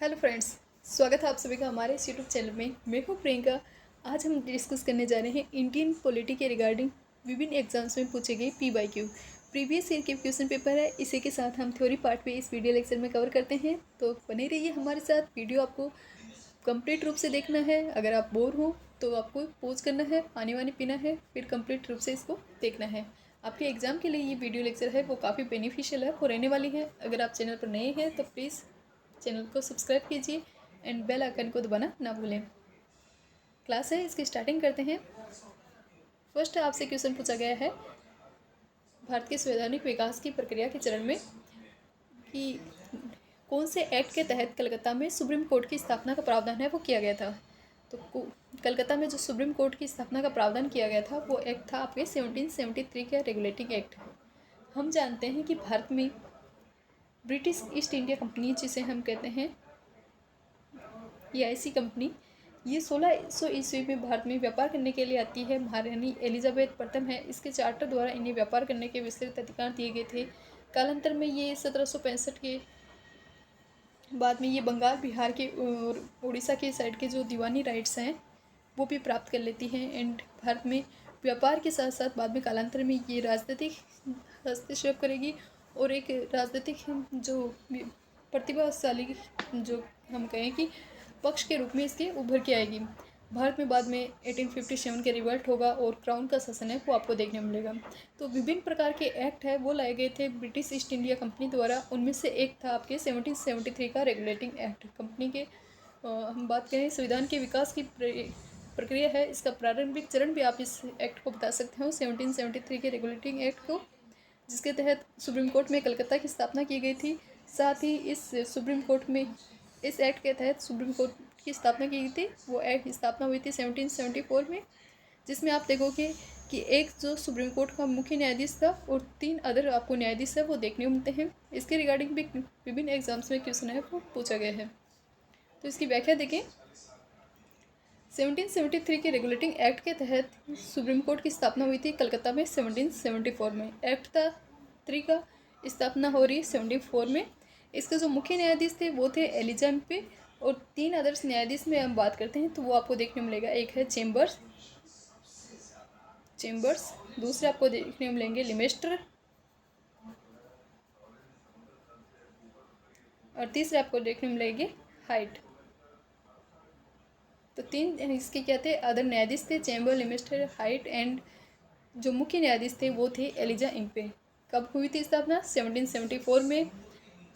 Hello friends, स्वागत है आप सभी का हमारे इस यूट्यूब चैनल में। मैं हूँ प्रियंका। आज हम डिस्कस करने जा रहे हैं इंडियन पॉलिटी के रिगार्डिंग विभिन्न एग्जाम्स में पूछे गए PYQ प्रीवियस ईयर के क्वेश्चन पेपर है। इसी के साथ हम थ्योरी पार्ट पे इस वीडियो लेक्चर में कवर करते हैं, तो बने रहिए हमारे साथ। वीडियो आपको कंप्लीट रूप से देखना है। अगर आप बोर हो तो आपको पॉज करना है, पानी वानी पीना है, फिर कंप्लीट रूप से इसको देखना है। आपके एग्ज़ाम के लिए ये वीडियो लेक्चर है वो काफ़ी बेनिफिशियल है, वो रहने वाली है। अगर आप चैनल पर नए हैं तो प्लीज़ चैनल को सब्सक्राइब कीजिए एंड बेल आइकन को दबाना ना भूलें। क्लास है, इसकी स्टार्टिंग करते हैं। फर्स्ट आपसे क्वेश्चन पूछा गया है भारत के संवैधानिक विकास की प्रक्रिया के चरण में कि कौन से एक्ट के तहत कलकत्ता में सुप्रीम कोर्ट की स्थापना का प्रावधान है वो किया गया था। तो कलकत्ता में जो सुप्रीम कोर्ट की स्थापना का प्रावधान किया गया था वो एक्ट था आपके 1773 का रेगुलेटिंग एक्ट। हम जानते हैं कि भारत में ब्रिटिश ईस्ट इंडिया कंपनी, जिसे हम कहते हैं ये ऐसी कंपनी, ये 1600 ईस्वी में भारत में व्यापार करने के लिए आती है। महारानी एलिजाबेथ प्रथम है, इसके चार्टर द्वारा इन्हें व्यापार करने के विस्तृत अधिकार दिए गए थे। कालांतर में ये 1765 के बाद में ये बंगाल, बिहार के और उड़ीसा के साइड के जो दीवानी राइट्स हैं वो भी प्राप्त कर लेती हैं। एंड भारत में व्यापार के साथ साथ बाद में कालांतर में ये राजनीतिक हस्तक्षेप करेगी और एक राजनीतिक जो प्रतिभाशाली, जो हम कहें कि पक्ष के रूप में इसके उभर के आएगी। भारत में बाद में 1857 के रिवल्ट होगा और क्राउन का शासन है वो आपको देखने को मिलेगा। तो विभिन्न प्रकार के एक्ट है वो लाए गए थे ब्रिटिश ईस्ट इंडिया कंपनी द्वारा। उनमें से एक था आपके 1773 का रेगुलेटिंग एक्ट। कंपनी के हम बात करें संविधान के विकास की प्रक्रिया है, इसका प्रारंभिक चरण भी आप इस एक्ट को बता सकते हो, 1773 के रेगुलेटिंग एक्ट को, जिसके तहत सुप्रीम कोर्ट में कलकत्ता की स्थापना की गई थी। साथ ही इस सुप्रीम कोर्ट में इस एक्ट के तहत सुप्रीम कोर्ट की स्थापना की गई थी। वो एक्ट स्थापना हुई थी 1774 में, जिसमें आप देखोगे कि एक जो सुप्रीम कोर्ट का मुख्य न्यायाधीश था और 3 अदर आपको न्यायाधीश है वो देखने को मिलते हैं। इसके रिगार्डिंग भी विभिन्न एग्जाम्स में क्वेश्चन है वो पूछा गया है। तो इसकी व्याख्या देखें। 1773 के रेगुलेटिंग एक्ट के तहत सुप्रीम कोर्ट की स्थापना हुई थी कलकत्ता में 1774 में। एक्ट था 3 का स्थापना हो रही 74 में। इसके जो मुख्य न्यायाधीश थे वो थे एलिजा एम्पे और 3 अदर्स न्यायाधीश में हम बात करते हैं तो वो आपको देखने को मिलेगा। एक है चेम्बर्स, दूसरे आपको देखने को मिलेंगे लिमेस्टर और तीसरे आपको देखने को मिलेंगे हाइट। तो 3 इसके क्या थे, अदर न्यायाधीश थे, चेम्बर, लिमेस्टर, हाइट एंड जो मुख्य न्यायाधीश थे वो थे एलिजा इम्पे। कब हुई थी स्थापना? 1774 में।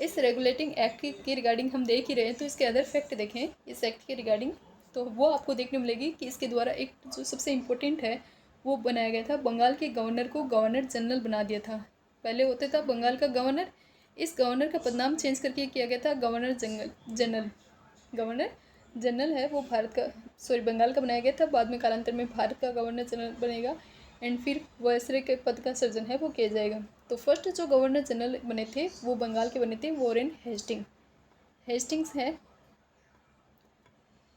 इस रेगुलेटिंग एक्ट की रिगार्डिंग हम देख ही रहे हैं, तो इसके अदर फैक्ट देखें इस एक्ट के रिगार्डिंग तो वो आपको देखने मिलेगी कि इसके द्वारा एक जो सबसे इम्पोर्टेंट है वो बनाया गया था, बंगाल के गवर्नर को गवर्नर जनरल बना दिया था। पहले होता था बंगाल का गवर्नर, इस गवर्नर का पदनाम चेंज करके किया गया था गवर्नर जनरल। गवर्नर जनरल है वो भारत का, सॉरी, बंगाल का बनाया गया था। बाद में कालांतर में भारत का गवर्नर जनरल बनेगा एंड फिर वायसराय के पद का सृजन है वो किया जाएगा। तो फर्स्ट जो गवर्नर जनरल बने थे वो बंगाल के बने थे वॉरेन हेस्टिंग्स है।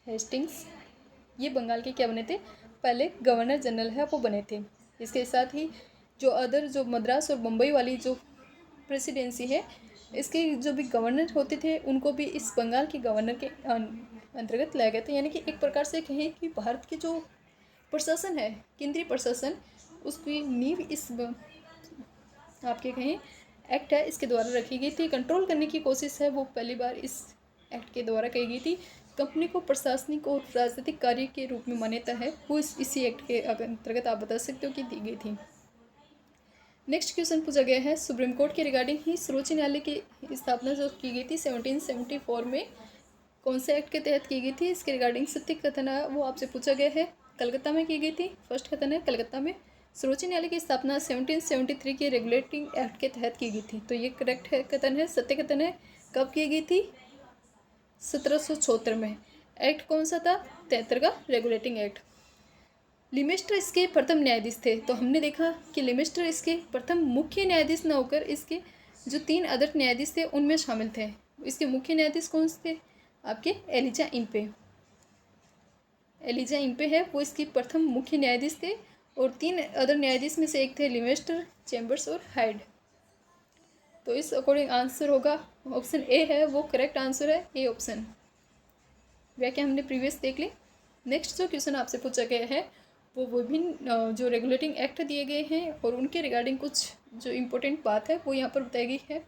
हेस्टिंग्स ये बंगाल के क्या बने थे, पहले गवर्नर जनरल है वो बने थे। इसके साथ ही जो अदर जो मद्रास और मुंबई वाली जो प्रेसिडेंसी है, इसके जो भी गवर्नर होते थे उनको भी इस बंगाल के गवर्नर के अंतर्गत लाया गया था। यानी कि एक प्रकार से कहें कि भारत की जो प्रशासन है, केंद्रीय प्रशासन, उसकी नींव इस आपके कहें एक्ट है इसके द्वारा रखी गई थी। कंट्रोल करने की कोशिश है वो पहली बार इस एक्ट के द्वारा की गई थी। कंपनी को प्रशासनिक और राजनीतिक कार्य के रूप में मान्यता है वो इसी एक्ट के अंतर्गत आप बता सकते हो कि दी गई थी। नेक्स्ट क्वेश्चन पूछा गया है सुप्रीम कोर्ट के रिगार्डिंग ही सर्वोच्च न्यायालय की स्थापना जो की गई थी 1774 में, कौन से एक्ट के तहत की गई थी, इसके रिगार्डिंग सत्य कथन है वो आपसे पूछा गया है। कलकत्ता में की गई थी। फर्स्ट कथन है कलकत्ता में सर्वोच्च न्यायालय की स्थापना 1773 के रेगुलेटिंग एक्ट के तहत की गई थी। तो ये करेक्ट है, कथन है, सत्य कथन है। कब की गई थी? 1776 में। एक्ट कौन सा था? 73 का रेगुलेटिंग एक्ट। लिमेस्टर इसके प्रथम न्यायाधीश थे। तो हमने देखा कि लिमेस्टर इसके प्रथम मुख्य न्यायाधीश न होकर इसके जो 3 अदर न्यायाधीश थे उनमें शामिल थे। इसके मुख्य न्यायाधीश कौन से थे? आपके एलिजा इम्पे है वो इसकी प्रथम मुख्य न्यायाधीश थे और 3 अदर न्यायाधीश में से एक थे लिमेस्टर, चेम्बर्स और हाइड। तो इस अकॉर्डिंग आंसर होगा ऑप्शन ए है, वो करेक्ट आंसर है, ए ऑप्शन। व्याख्या हमने प्रीवियस देख ली। नेक्स्ट जो क्वेश्चन आपसे पूछा गया है वो विभिन्न जो रेगुलेटिंग एक्ट दिए गए हैं और उनके रिगार्डिंग कुछ जो इम्पोर्टेंट बात है वो यहाँ पर बताई गई है।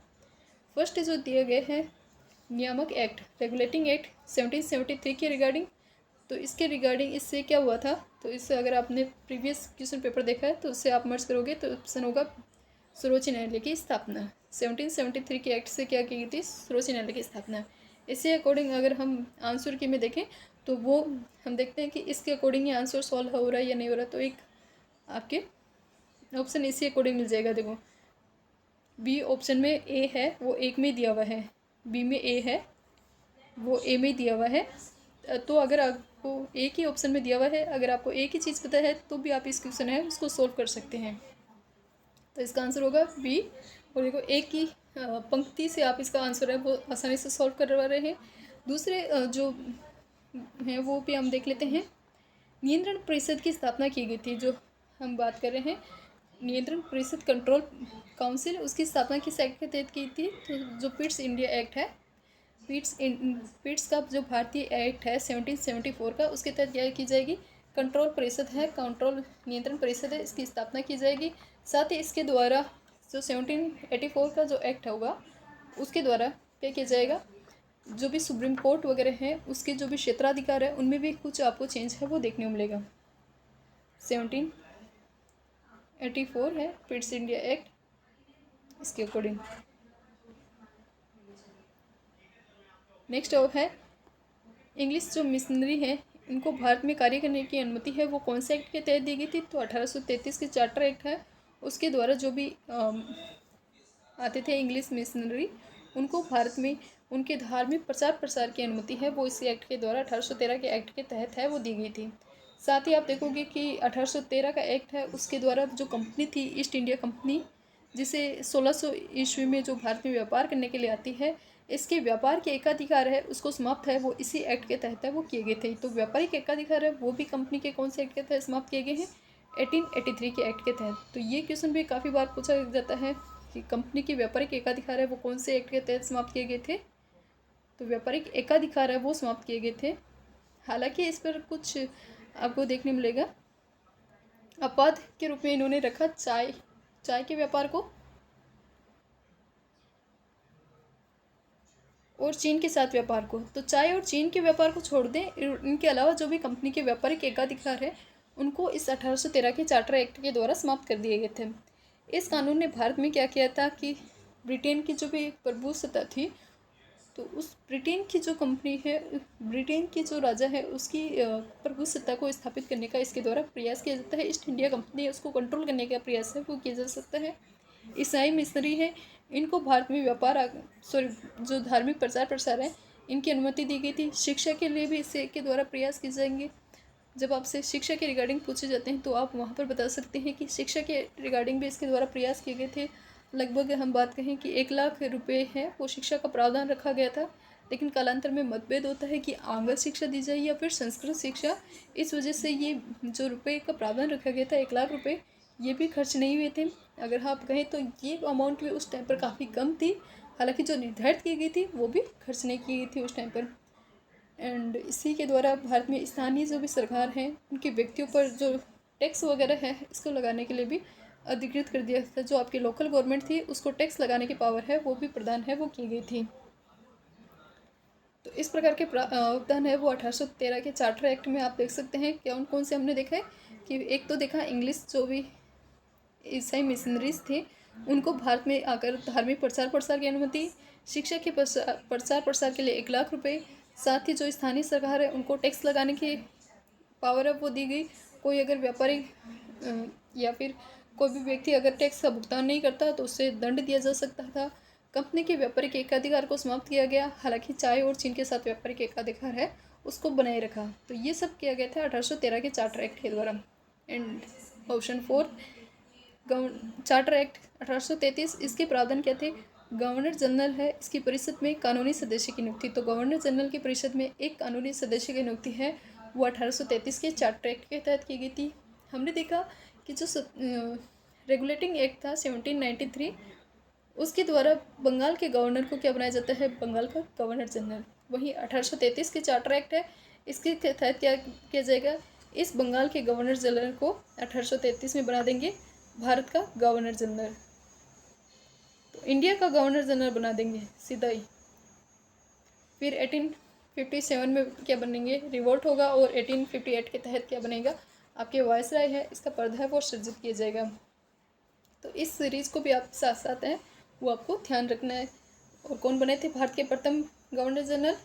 फर्स्ट जो दिए गए हैं नियामक एक्ट, रेगुलेटिंग एक्ट 1773 के रिगार्डिंग। तो इसके रिगार्डिंग इससे क्या हुआ था, तो इससे अगर आपने प्रीवियस क्वेश्चन पेपर देखा है तो उससे आप मर्ज करोगे तो ऑप्शन होगा सर्वोच्च न्यायालय की स्थापना। 1773 के एक्ट से क्या की गई थी, सर्वोच्च न्यायालय की स्थापना। इसी अकॉर्डिंग अगर हम आंसर की में देखें तो वो हम देखते हैं कि इसके अकॉर्डिंग ये आंसर सॉल्व हो रहा है या नहीं हो रहा, तो एक आपके ऑप्शन इसी अकॉर्डिंग मिल जाएगा। देखो बी ऑप्शन में ए है, वो एक में दिया हुआ है, बी में ए है वो ए में दिया हुआ है। तो अगर आपको एक ही ऑप्शन में दिया हुआ है, अगर आपको एक ही चीज़ पता है तो भी आप इस क्वेश्चन है उसको सोल्व कर सकते हैं। तो इसका आंसर होगा बी। और देखो एक ही पंक्ति से आप इसका आंसर है वो आसानी से सॉल्व करवा रहे हैं। दूसरे जो हैं वो भी हम देख लेते हैं। नियंत्रण परिषद की स्थापना की गई थी, जो हम बात कर रहे हैं नियंत्रण परिषद कंट्रोल काउंसिल, उसकी स्थापना किस एक्ट के तहत की थी, तो जो पिट्स इंडिया एक्ट है, पिट्स का जो भारतीय एक्ट है 1774 का, उसके तहत क्या की जाएगी, कंट्रोल परिषद है, कंट्रोल नियंत्रण परिषद है, इसकी स्थापना की जाएगी। साथ ही इसके द्वारा जो 1784 का जो एक्ट होगा उसके द्वारा क्या किया जाएगा, जो भी सुप्रीम कोर्ट वगैरह हैं उसके जो भी क्षेत्राधिकार है उनमें भी कुछ आपको चेंज है वो देखने को मिलेगा। 1784 है पिट्स इंडिया एक्ट, इसके अकॉर्डिंग। नेक्स्ट है इंग्लिश जो मिशनरी है इनको भारत में कार्य करने की अनुमति है वो कौन से एक्ट के तहत दी गई थी, तो 1833 के चार्टर एक्ट है, उसके द्वारा जो भी आते थे इंग्लिश मिशनरी उनको भारत में उनके धार्मिक प्रचार प्रसार की अनुमति है वो इसी एक्ट के द्वारा 1813 के एक्ट के तहत है वो दी गई थी। साथ ही आप देखोगे कि 1813 का एक्ट है उसके द्वारा जो कंपनी थी ईस्ट इंडिया कंपनी, जिसे 1600 ईस्वी में जो भारत में व्यापार करने के लिए आती है, इसके व्यापार के एकाधिकार है उसको समाप्त है वो इसी एक्ट के तहत है वो किए गए थे। तो व्यापारिक एकाधिकार है वो भी कंपनी के कौन से एक्ट के तहत समाप्त किए गए हैं, 1883 के एक्ट के तहत। तो ये क्वेश्चन भी काफ़ी बार पूछा जाता है कि कंपनी के व्यापारिक एकाधिकार है वो कौन से एक्ट के तहत समाप्त किए गए थे, तो व्यापारिक एकाधिकार है वो समाप्त किए गए थे। हालांकि इस पर कुछ आपको देखने मिलेगा, अपवाद के रूप में इन्होंने रखा चाय के व्यापार को और चीन के साथ व्यापार को। तो चाय और चीन के व्यापार को छोड़ दें, इनके अलावा जो भी कंपनी के व्यापारिक एकाधिकार है उनको इस 1813 के चार्टर एक्ट के द्वारा समाप्त कर दिए गए थे। इस कानून ने भारत में क्या किया था कि ब्रिटेन की जो भी प्रभुसत्ता थी, तो उस ब्रिटेन की जो कंपनी है, ब्रिटेन की जो राजा है उसकी प्रभुसत्ता को स्थापित करने का इसके द्वारा प्रयास किया जाता है। ईस्ट इंडिया कंपनी उसको कंट्रोल करने का प्रयास है वो किया जा सकता है। ईसाई मिशनरी है इनको भारत में जो धार्मिक प्रचार प्रसार है इनकी अनुमति दी गई थी। शिक्षा के लिए भी इससे के द्वारा प्रयास किए जाएंगे। जब आपसे शिक्षा के रिगार्डिंग पूछे जाते हैं तो आप वहाँ पर बता सकते हैं कि शिक्षा के रिगार्डिंग भी इसके द्वारा प्रयास किए गए थे। लगभग हम बात कहें कि 1 लाख रुपए है वो शिक्षा का प्रावधान रखा गया था, लेकिन कालांतर में मतभेद होता है कि आंग्ल शिक्षा दी जाए या फिर संस्कृत शिक्षा। इस वजह से ये जो रुपये का प्रावधान रखा गया था 1 लाख रुपये, ये भी खर्च नहीं हुए थे। अगर आप कहें तो ये अमाउंट भी उस टाइम पर काफ़ी कम थी, हालांकि जो निर्धारित की गई थी वो भी खर्च नहीं की गई थी उस टाइम पर। एंड इसी के द्वारा भारत में स्थानीय जो भी सरकार हैं उनके व्यक्तियों पर जो टैक्स वगैरह है इसको लगाने के लिए भी अधिकृत कर दिया था। जो आपकी लोकल गवर्नमेंट थी उसको टैक्स लगाने की पावर है वो भी प्रदान है वो की गई थी। तो इस प्रकार के प्रावधान है वो 1813 के चार्टर एक्ट में आप देख सकते हैं। कौन से हमने देखा है कि एक तो देखा इंग्लिश जो भी ईसाई मिशनरीज थे उनको भारत में आकर धार्मिक प्रचार प्रसार की अनुमति, शिक्षा के प्रचार प्रसार के लिए 1 लाख रुपए, साथ ही जो स्थानीय सरकार है उनको टैक्स लगाने की पावर है वो दी गई। कोई अगर व्यापारी या फिर कोई भी व्यक्ति अगर टैक्स का भुगतान नहीं करता तो उससे दंड दिया जा सकता था। कंपनी के व्यापारिक एकाधिकार को समाप्त किया गया, हालांकि चाय और चीन के साथ व्यापारिक एकाधिकार है उसको बनाए रखा। तो ये सब किया गया था 1813 के चार्टर एक्ट के द्वारा। एंड ऑप्शन 4 चार्टर एक्ट 1833, इसके प्रावधान क्या थे, गवर्नर जनरल है इसकी परिषद में कानूनी सदस्य की नियुक्ति। तो गवर्नर जनरल की परिषद में एक कानूनी सदस्य की नियुक्ति है वो 1833 के चार्टर एक्ट के तहत की गई थी। हमने देखा कि जो रेगुलेटिंग एक्ट था 1793 उसके द्वारा बंगाल के गवर्नर को क्या बनाया जाता है, बंगाल का गवर्नर जनरल। वहीं 1833 के चार्टर एक्ट है, इसके तहत क्या किया जाएगा, इस बंगाल के गवर्नर जनरल को 1833 में बना देंगे भारत का गवर्नर जनरल। तो इंडिया का गवर्नर जनरल बना देंगे सीधा ही। फिर 1857 में क्या बनेंगे, रिवोल्ट होगा और 1858 के तहत क्या बनेगा, आपके वायसराय है, इसका पर्दा है वो सृजित किया जाएगा। तो इस सीरीज़ को भी आप साथ साथ हैं वो आपको ध्यान रखना है। और कौन बने थे भारत के प्रथम गवर्नर जनरल,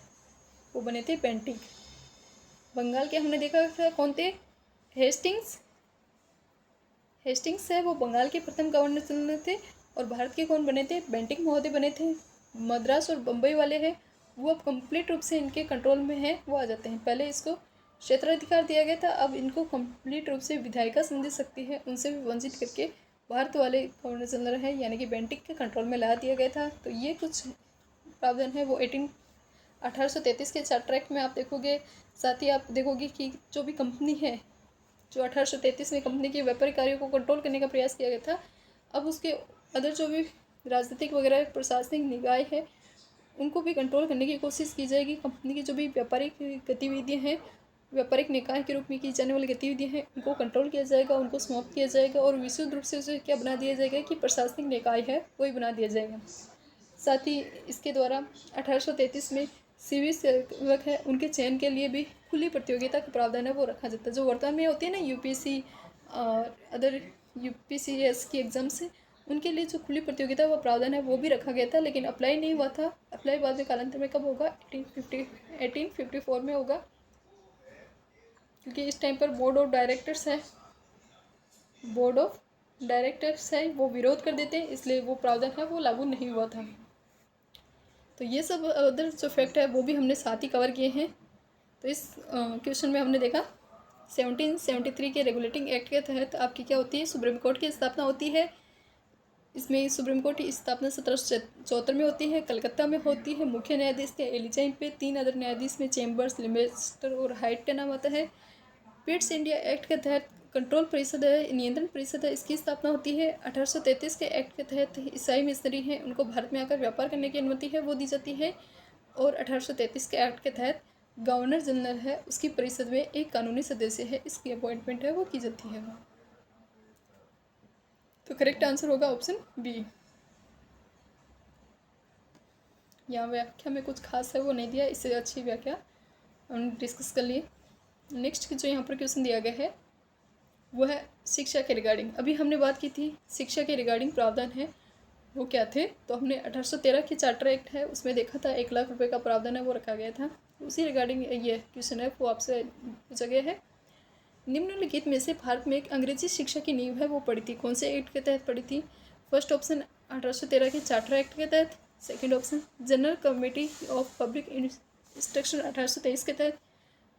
वो बने थे बेंटिक। बंगाल के हमने देखा था कौन थे, हेस्टिंग्स है वो बंगाल के प्रथम गवर्नर जनरल थे। और भारत के कौन बने थे, बेंटिक महोदय बने थे। मद्रास और बम्बई वाले हैं वो अब कंप्लीट रूप से इनके कंट्रोल में है, वो आ जाते हैं। पहले इसको क्षेत्राधिकार दिया गया था, अब इनको कंप्लीट रूप से विधायिका संधि शक्ति है उनसे भी वंचित करके भारत वाले गवर्नर जनरल है यानी कि बेंटिक के कंट्रोल में ला दिया गया था। तो ये कुछ प्रावधान है वो 1833 के चार्टर एक्ट में आप देखोगे। साथ ही आप देखोगे कि जो भी कंपनी है, जो 1833 में कंपनी के व्यापारिक कार्यों को कंट्रोल करने का प्रयास किया गया था, अब उसके अदर जो भी राजनीतिक वगैरह प्रशासनिक निकाय है उनको भी कंट्रोल करने की कोशिश की जाएगी। कंपनी की जो भी व्यापारिक गतिविधियाँ हैं, व्यापारिक निकाय के रूप में की जाने वाली गतिविधियाँ हैं, उनको कंट्रोल किया जाएगा, उनको समाप्त किया जाएगा और विशुद्ध रूप से उसे क्या बना दिया जाएगा कि प्रशासनिक निकाय है वही बना दिया जाएगा। साथ ही इसके द्वारा 1833 में सिविल सेवक है उनके चयन के लिए भी खुली प्रतियोगिता का प्रावधान है वो रखा जाता है। जो वर्तमान में होती है ना यूपीएससी और अदर यूपीसीएस की एग्जाम्स है, उनके लिए जो खुली प्रतियोगिता का प्रावधान है वो भी रखा गया था, लेकिन अप्लाई नहीं हुआ था। अप्लाई बाद में कालांतर में कब होगा, 1854 में होगा, क्योंकि इस टाइम पर बोर्ड ऑफ डायरेक्टर्स है वो विरोध कर देते हैं, इसलिए वो प्रावधान है वो लागू नहीं हुआ था। तो ये सब अदर जो फैक्ट है वो भी हमने साथ ही कवर किए हैं। तो इस क्वेश्चन में हमने देखा 1773 के रेगुलेटिंग एक्ट के तहत आपकी क्या होती है, सुप्रीम कोर्ट की स्थापना होती है। इसमें सुप्रीम कोर्ट की स्थापना 1774 में होती है, कलकत्ता में होती है। मुख्य न्यायाधीश थे एलिजाइन पे, 3 अदर न्यायाधीश में चैम्बर्स, लिमेस्टर और हाइट का नाम आता है। पिट्स इंडिया एक्ट के तहत कंट्रोल परिषद है, नियंत्रण परिषद है, इसकी स्थापना होती है। 1833 के एक्ट के तहत ईसाई मिशनरी हैं उनको भारत में आकर व्यापार करने की अनुमति है वो दी जाती है। और 1833 के एक्ट के तहत गवर्नर जनरल है उसकी परिषद में एक कानूनी सदस्य है, इसकी अपॉइंटमेंट है वो की जाती है। तो करेक्ट आंसर होगा ऑप्शन बी। यहाँ व्याख्या में कुछ खास है वो नहीं दिया, इससे अच्छी व्याख्या हम डिस्कस कर लिए। नेक्स्ट जो यहाँ पर क्वेश्चन दिया गया है वो है शिक्षा के रिगार्डिंग। अभी हमने बात की थी शिक्षा के रिगार्डिंग प्रावधान है वो क्या थे, तो हमने 1813 की चार्टर एक्ट है उसमें देखा था 1 लाख रुपए का प्रावधान है वो रखा गया था। उसी रिगार्डिंग ये क्वेश्चन है वो आपसे पूछा गया है। निम्नलिखित में से भारत में एक अंग्रेजी शिक्षा की नींव है वो पड़ी थी, कौन से एक्ट के तहत पड़ी थी। फर्स्ट ऑप्शन 1813 के चार्टर एक्ट के तहत, second option general committee of public instruction 1823 के तहत,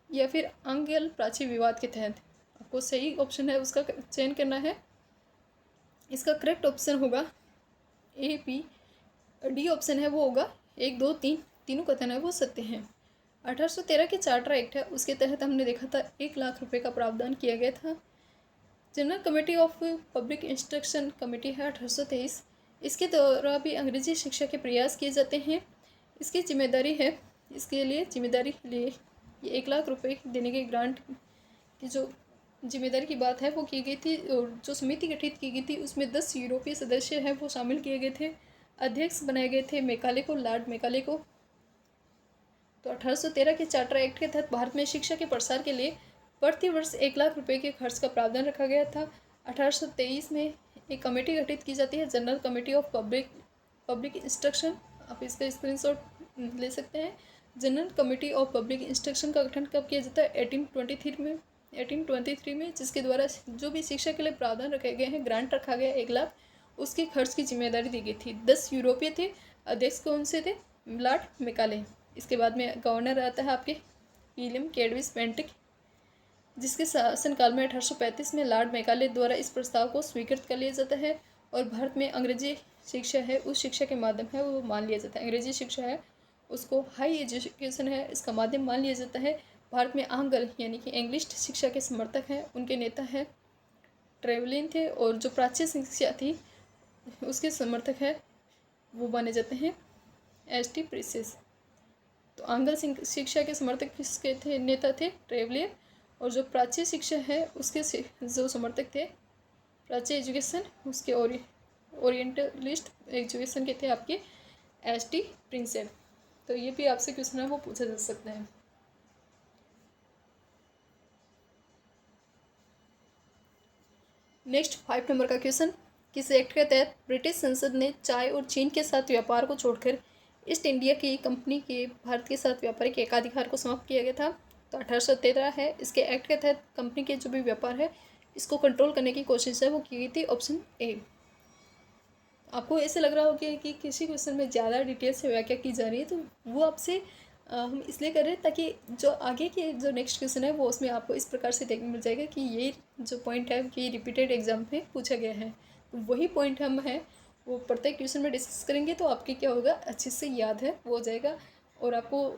या फिर आंग्ल प्राची विवाद के तहत। आपको सही ऑप्शन है उसका चयन करना है। इसका करेक्ट ऑप्शन होगा ए बी, डी ऑप्शन है वो होगा 1 2 3 तीनों कथन है वो सत्य हैं। 1813 के चार्टर एक्ट है उसके तहत हमने देखा था 1 लाख रुपए का प्रावधान किया गया था। General committee of public instruction committee है 1823, इसके द्वारा भी अंग्रेजी शिक्षा के प्रयास किए जाते हैं। इसकी जिम्मेदारी है, इसके लिए जिम्मेदारी के लिए ये 1 लाख रुपए देने के ग्रांट की जो जिम्मेदारी की बात है वो की गई थी। और जो समिति गठित की गई थी उसमें 10 यूरोपीय सदस्य हैं वो शामिल किए गए थे। अध्यक्ष बनाए गए थे मैकाले को, लॉर्ड मैकाले को। तो 1813 के चार्टर एक्ट के तहत भारत में शिक्षा के प्रसार के लिए प्रति वर्ष 1 लाख रुपए के खर्च का प्रावधान रखा गया था। 1823 में एक कमेटी गठित की जाती है, general committee of public instruction. आप इसका स्क्रीनशॉट ले सकते हैं। General committee of public instruction का गठन कब किया जाता है, 1823 में, जिसके द्वारा जो भी शिक्षा के लिए प्रावधान रखे गए हैं, ग्रांट रखा गया 1 लाख, उसके खर्च की जिम्मेदारी दी गई थी। 10 यूरोपीय थे, अध्यक्ष कौन से थे, लॉर्ड मैकाले। इसके बाद में गवर्नर आता है आपके विलियम कैडविस बेंटिक, जिसके शासनकाल में 1835 में लॉर्ड मैकाले द्वारा इस प्रस्ताव को स्वीकृत कर लिया जाता है। और भारत में अंग्रेजी शिक्षा है उस शिक्षा के माध्यम है वो मान लिया जाता है। अंग्रेजी शिक्षा है उसको हाई एजुकेशन है इसका माध्यम मान लिया जाता है। भारत में आंग्ल यानी कि इंग्लिश शिक्षा के समर्थक हैं, उनके नेता हैं ट्रेवलिन थे। और जो प्राच्य शिक्षा थी उसके समर्थक है वो माने जाते हैं एस.टी. प्रिंसेस। तो आंग्ल शिक्षा के समर्थक किसके थे, नेता थे ट्रेवलियर। और जो प्राच्य शिक्षा है उसके जो समर्थक थे प्राच्य एजुकेशन, उसके ओरिएंटलिस्ट एजुकेशन के थे आपके एस.टी. प्रिंसेप। तो ये भी आपसे क्वेश्चन है वो पूछा जा सकता है। नेक्स्ट 5 नंबर का क्वेश्चन, किस एक्ट के तहत ब्रिटिश संसद ने चाय और चीन के साथ व्यापार को छोड़कर ईस्ट इंडिया की कंपनी के भारत के साथ व्यापारिक एकाधिकार को समाप्त किया गया था? तो 1813 है। इसके एक्ट के तहत कंपनी के जो भी व्यापार है इसको कंट्रोल करने की कोशिश है वो की गई थी, ऑप्शन ए। आपको ऐसे लग रहा होगा कि किसी क्वेश्चन में ज़्यादा डिटेल से व्याख्या की जा रही है, तो वो आपसे हम इसलिए कर रहे हैं ताकि जो आगे के जो नेक्स्ट क्वेश्चन है वो उसमें आपको इस प्रकार से देखने मिल जाएगा कि ये जो पॉइंट है कि रिपीटेड एग्जाम में पूछा गया है, तो वही पॉइंट हम है वो प्रत्येक क्वेश्चन में डिस्कस करेंगे। तो आपके क्या होगा, अच्छे से याद है वो हो जाएगा और आपको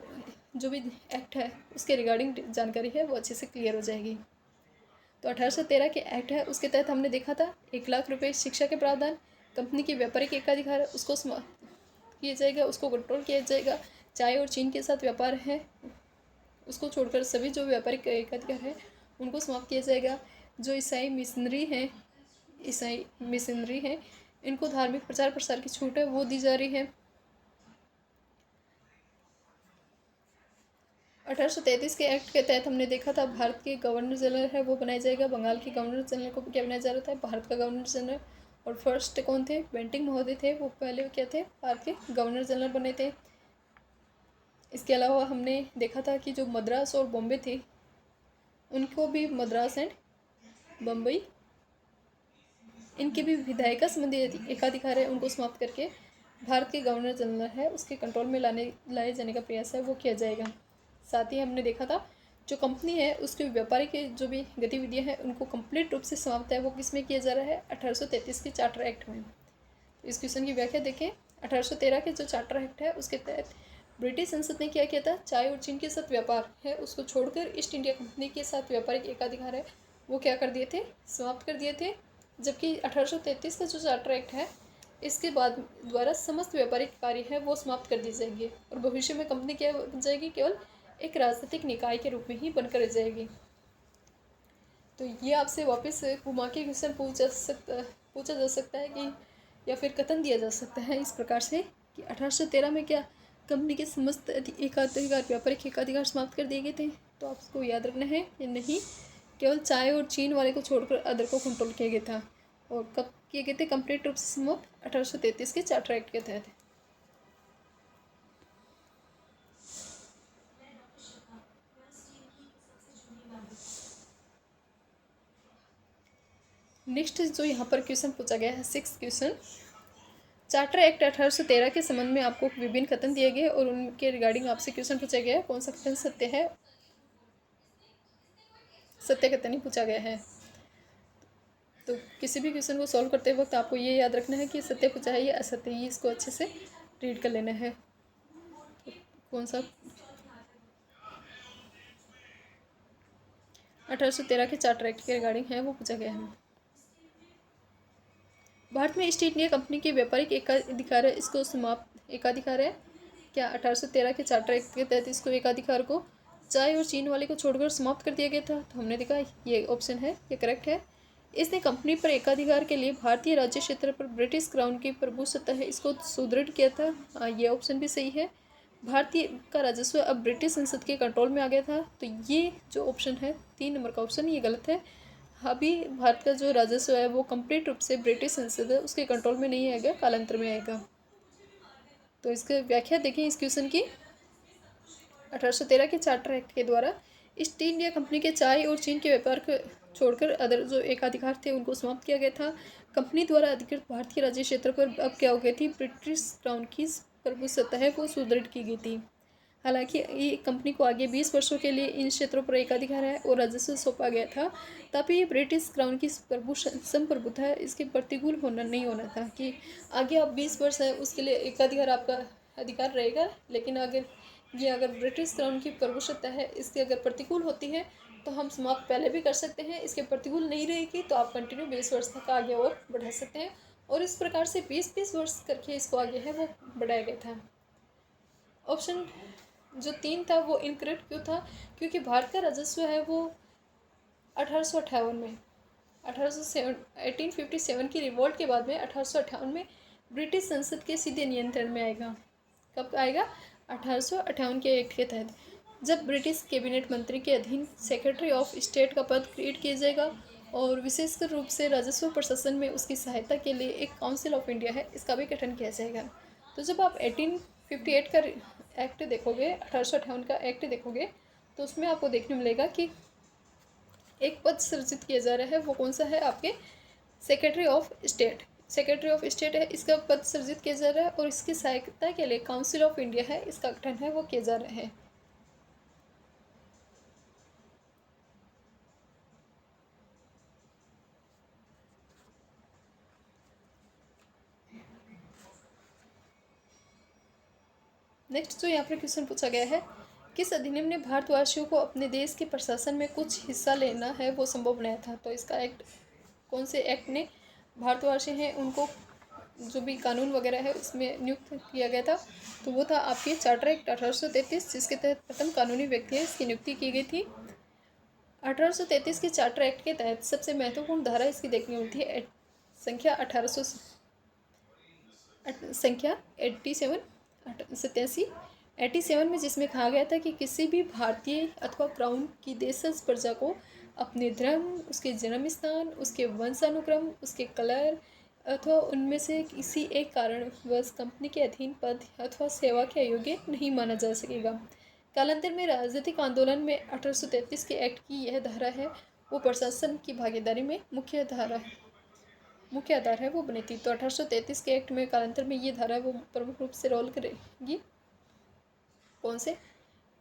जो भी एक्ट है उसके रिगार्डिंग जानकारी है वो अच्छे से क्लियर हो जाएगी। तो 1813 के एक्ट है उसके तहत हमने देखा था 1 लाख रुपये शिक्षा के प्रावधान, कंपनी के व्यापारिक एकाधिकार उसको किया जाएगा, उसको कंट्रोल किया जाएगा। चाय और चीन के साथ व्यापार है उसको छोड़कर सभी जो व्यापारिक एकाधिकार है उनको समाप्त किया जाएगा। जो ईसाई मिशनरी हैं इनको धार्मिक प्रचार प्रसार की छूट है वो दी जा रही है। 1833 के एक्ट के तहत हमने देखा था भारत के गवर्नर जनरल है वो बनाया जाएगा। बंगाल के गवर्नर जनरल को क्या बनाया जा रहा था, भारत का गवर्नर जनरल। और फर्स्ट कौन थे, बेंटिंग महोदय थे, वो पहले क्या थे, भारत के गवर्नर जनरल बने थे। इसके अलावा हमने देखा था कि जो मद्रास और बॉम्बे थे उनको भी, मद्रास एंड बम्बई, इनके भी विधायिका संबंधी एकाधिकार है उनको समाप्त करके भारत के गवर्नर जनरल है उसके कंट्रोल में लाए जाने का प्रयास है वो किया जाएगा। साथ ही हमने देखा था जो कंपनी है उसके व्यापारिक जो भी गतिविधियां हैं उनको कंप्लीट रूप से समाप्त है वो किस में किया जा रहा है, 1833 के चार्टर एक्ट में। तो इस क्वेश्चन की व्याख्या देखें। 1813 के जो चार्टर एक्ट है उसके तहत ब्रिटिश संसद ने क्या किया था, चाय और चीन के साथ व्यापार है उसको छोड़कर ईस्ट इंडिया कंपनी के साथ व्यापारिक एकाधिकार है वो क्या कर दिए थे, समाप्त कर दिए थे। जबकि 1833 का जो चार्टर एक्ट है इसके बाद द्वारा समस्त व्यापारिक कार्य है वो समाप्त कर दिए जाएंगे और भविष्य में कंपनी क्या बन जाएगी, केवल एक राजनीतिक निकाय के रूप में ही बनकर रह जाएगी। तो ये आपसे वापस घुमा के क्वेश्चन पूछा जा सकता है कि या फिर कथन दिया जा सकता है इस प्रकार से कि 1813 में क्या कंपनी के समस्त एकाधिकार व्यापारिक एकाधिकार समाप्त कर दिए गए थे। तो आपको याद रखना है ये नहीं, केवल चाय और चीन वाले को छोड़कर अदर को कंट्रोल किया गया था। और कब किए गए थे, कंप्लीट रूप से समाप्त 1833 के चार्टर एक्ट के तहत। नेक्स्ट जो यहाँ पर क्वेश्चन पूछा गया है 6th क्वेश्चन, चार्टर एक्ट 1813 के संबंध में आपको विभिन्न कथन दिए गए और उनके रिगार्डिंग आपसे क्वेश्चन पूछा गया है, कौन सा कथन सत्य है, सत्य कथन ही पूछा गया है। तो किसी भी क्वेश्चन को सॉल्व करते वक्त आपको ये याद रखना है कि सत्य पूछा है या असत्य, ये इसको अच्छे से रीड कर लेना है। तो कौन सा 1813 के चार्टर एक्ट के रिगार्डिंग है वो पूछा गया है। भारत में ईस्ट इंडिया कंपनी के व्यापारिक एकाधिकार है इसको समाप्त एकाधिकार है क्या, 1813 के चार्टर एक्ट के तहत इसको एकाधिकार को चाय और चीन वाले को छोड़कर समाप्त कर दिया गया था। तो हमने देखा ये ऑप्शन है, ये करेक्ट है। इसने कंपनी पर एकाधिकार के लिए भारतीय राज्य क्षेत्र पर ब्रिटिश क्राउन की प्रभुसत्ता है इसको सुदृढ़ किया था। ये ऑप्शन भी सही है। भारतीय का राजस्व अब ब्रिटिश संसद के कंट्रोल में आ गया था। तो ये जो ऑप्शन है 3 नंबर का ऑप्शन ये गलत है। अभी भारत का जो राजस्व है वो कंप्लीट रूप से ब्रिटिश संसद है उसके कंट्रोल में नहीं आएगा, कालांतर में आएगा। तो इसकी व्याख्या देखें इस क्वेश्चन की। 1813 के चार्टर एक्ट के द्वारा ईस्ट इंडिया कंपनी के चाय और चीन के व्यापार को छोड़कर अदर जो एकाधिकार थे उनको समाप्त किया गया था। कंपनी द्वारा अधिकृत भारतीय राज्य क्षेत्र पर अब क्या हो गई थी, ब्रिटिश क्राउन की प्रभुसत्ता है वो सुदृढ़ की गई थी। हालांकि ये कंपनी को आगे 20 वर्षों के लिए इन क्षेत्रों पर एकाधिकार है और राजस्व सौंपा गया था, तभी ये ब्रिटिश क्राउन की संप्रभुता है इसके प्रतिकूल नहीं होना था कि आगे आप 20 वर्ष है उसके लिए एकाधिकार आपका अधिकार रहेगा, लेकिन अगर ब्रिटिश क्राउन की प्रभुसत्ता है इसकी अगर प्रतिकूल होती है तो हम समाप्त पहले भी कर सकते हैं, इसके प्रतिकूल नहीं रहेगी तो आप कंटिन्यू 20 वर्ष तक आगे और बढ़ा सकते हैं और इस प्रकार से 20-20 वर्ष करके इसको आगे है वो बढ़ाया गया था। ऑप्शन जो 3 था वो इनकरेक्ट क्यों था? क्योंकि भारत का राजस्व है वो 1858 में 1857 की रिवॉल्ट के बाद में 1858 में ब्रिटिश संसद के सीधे नियंत्रण में आएगा। कब आएगा? 1858 के एक्ट के तहत, जब ब्रिटिश कैबिनेट मंत्री के अधीन सेक्रेटरी ऑफ स्टेट का पद क्रिएट किया जाएगा और विशेषकर रूप से राजस्व प्रशासन में उसकी सहायता के लिए एक काउंसिल ऑफ इंडिया है, इसका भी गठन किया जाएगा। तो जब आप 1858 का एक्ट देखोगे, 1858 का एक्ट देखोगे, तो उसमें आपको देखने मिलेगा कि एक पद सृजित किया जा रहा है, वो कौन सा है? आपके secretary of state. Secretary of state है, इसका पद सृजित किया जा रहा है और इसकी सहायता के लिए काउंसिल ऑफ इंडिया है, इसका गठन है वो किया जा रहा है। नेक्स्ट जो यहाँ पर क्वेश्चन पूछा गया है, किस अधिनियम ने भारतवासियों को अपने देश के प्रशासन में कुछ हिस्सा लेना है वो संभव बनाया था? तो इसका एक्ट, कौन से एक्ट ने भारतवासी हैं उनको जो भी कानून वगैरह है उसमें नियुक्त किया गया था? तो वो था आपके चार्टर एक्ट 1833, जिसके तहत प्रथम कानूनी व्यक्ति है इसकी नियुक्ति की गई थी। 1833 के चार्टर एक्ट के तहत सबसे महत्वपूर्ण धारा इसकी देखनी होती है संख्या 87 में, जिसमें कहा गया था कि किसी भी भारतीय अथवा क्राउन की देशज प्रजा को अपने धर्म, उसके जन्म स्थान, उसके वंशानुक्रम, उसके कलर अथवा उनमें से किसी एक कारणवश कंपनी के अधीन पद अथवा सेवा के अयोग्य नहीं माना जा सकेगा। कालांतर में राजनीतिक आंदोलन में 1833 के एक्ट की यह धारा है वो प्रशासन की भागीदारी में मुख्य आधार है वो बनी थी। तो 1833 के एक्ट में कालांतर में ये धारा वो प्रमुख रूप से रोल करेगी। कौन से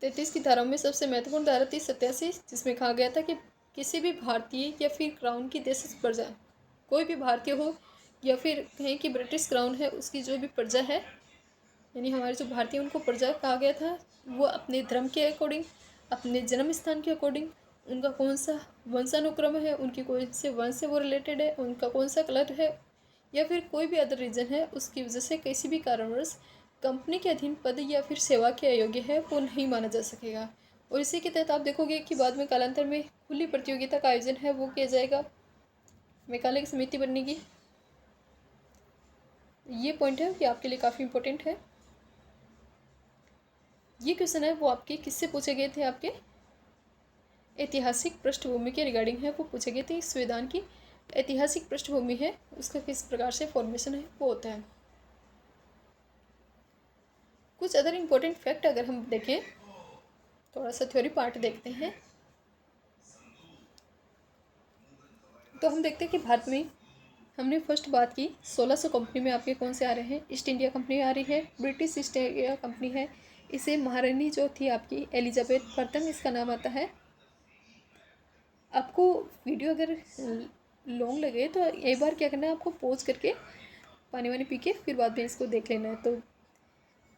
33 की धाराओं में सबसे महत्वपूर्ण धारा थी 87, जिसमें कहा गया था कि किसी भी भारतीय या फिर क्राउन की देशज प्रजा, कोई भी भारतीय हो या फिर कहें कि ब्रिटिश क्राउन है उसकी जो भी प्रजा है, यानी हमारे जो भारतीय उनको प्रजा कहा गया था, वो अपने धर्म के अकॉर्डिंग, अपने जन्म स्थान के अकॉर्डिंग, उनका कौन सा वंशानुक्रम है, उनकी कौन से वंश से वो रिलेटेड है, उनका कौन सा कलर है, या फिर कोई भी अदर रीज़न है, उसकी वजह से किसी भी कारणवश कंपनी के अधीन पद या फिर सेवा के अयोग्य है वो नहीं माना जा सकेगा। और इसी के तहत आप देखोगे कि बाद में कालांतर में खुली प्रतियोगिता का आयोजन है वो किया जाएगा, मैकाले समिति बनने की। ये पॉइंट है कि आपके लिए काफ़ी इंपॉर्टेंट है। ये क्वेश्चन है वो आपके किससे पूछे गए थे? आपके ऐतिहासिक पृष्ठभूमि के रिगार्डिंग है वो पूछे गए थे। संविधान की ऐतिहासिक पृष्ठभूमि है उसका किस प्रकार से फॉर्मेशन है वो होता है। कुछ अदर इम्पोर्टेंट फैक्ट अगर हम देखें, थोड़ा सा थ्योरी पार्ट देखते हैं, तो हम देखते हैं कि भारत में हमने फर्स्ट बात की 1600 कंपनी में आपके कौन से आ रहे हैं? ईस्ट इंडिया कंपनी आ रही है, ब्रिटिश ईस्ट इंडिया कंपनी है, इसे महारानी जो थी आपकी एलिजाबेथ प्रथम इसका नाम आता है। आपको वीडियो अगर लॉन्ग लगे तो एक बार क्या करना है, आपको पॉज करके पानी वानी पी के फिर बाद में इसको देख लेना है। तो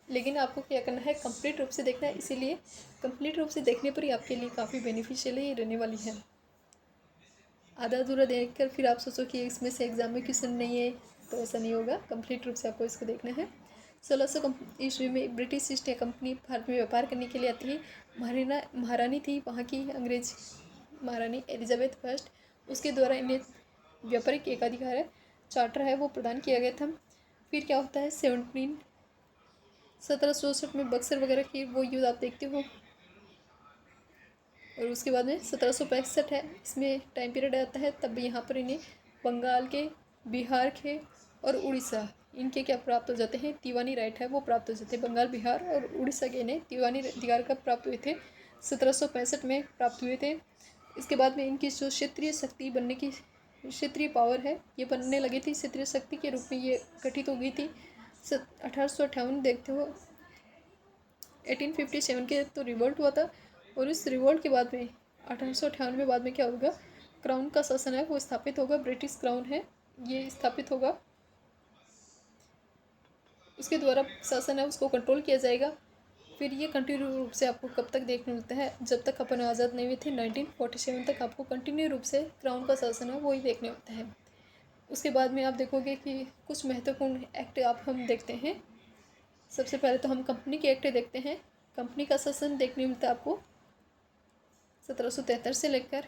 लेकिन आपको क्या करना है, कंप्लीट रूप से देखना है, इसीलिए कंप्लीट रूप से देखने पर ही आपके लिए काफ़ी बेनिफिशियल ही रहने वाली है। आधा अधूरा देखकर फिर आप सोचो कि इसमें से एग्जाम में क्वेश्चन नहीं है, तो ऐसा नहीं होगा। कंप्लीट रूप से आपको इसको देखना है। 1600 ईस्वी में British east India company Bharat में व्यापार करने के लिए आती है। महारानी थी वहाँ की अंग्रेज महारानी एलिजाबेथ फर्स्ट, उसके द्वारा इन्हें व्यापारिक एकाधिकार है चार्टर है वो प्रदान किया गया था। फिर क्या होता है, 1764 में बक्सर वगैरह की वो युद्ध आप देखते हो। और उसके बाद में 1765 है, इसमें टाइम पीरियड आता है, तब यहाँ पर इन्हें बंगाल के, बिहार के और उड़ीसा इनके क्या प्राप्त हो जाते हैं, दीवानी राइट है वो प्राप्त हो जाते हैं। बंगाल, बिहार और उड़ीसा के इन्हें दीवानी अधिकार कब प्राप्त हुए थे? 1765 में प्राप्त हुए थे। इसके बाद में इनकी जो क्षेत्रीय शक्ति बनने की, क्षेत्रीय पावर है ये बनने लगी थी, क्षेत्रीय शक्ति के रूप में ये गठित हो गई थी। 1858 देखते हो 1857 के तो रिवोल्ट हुआ था, और इस रिवोल्ट के बाद में 1858 में बाद में क्या होगा, क्राउन का शासन है वो स्थापित होगा, ब्रिटिश क्राउन है ये स्थापित होगा, उसके द्वारा शासन है उसको कंट्रोल किया जाएगा। फिर ये कंटिन्यू रूप से आपको कब तक देखने मिलता है, जब तक अपन आज़ाद नहीं हुए थे 1947 तक आपको कंटिन्यू रूप से क्राउन का शासन है वो ही देखने मिलता है। उसके बाद में आप देखोगे कि कुछ महत्वपूर्ण एक्ट आप हम देखते हैं। सबसे पहले तो हम कंपनी के एक्ट देखते हैं। कंपनी का शासन देखने मिलता है आपको 1773 से लेकर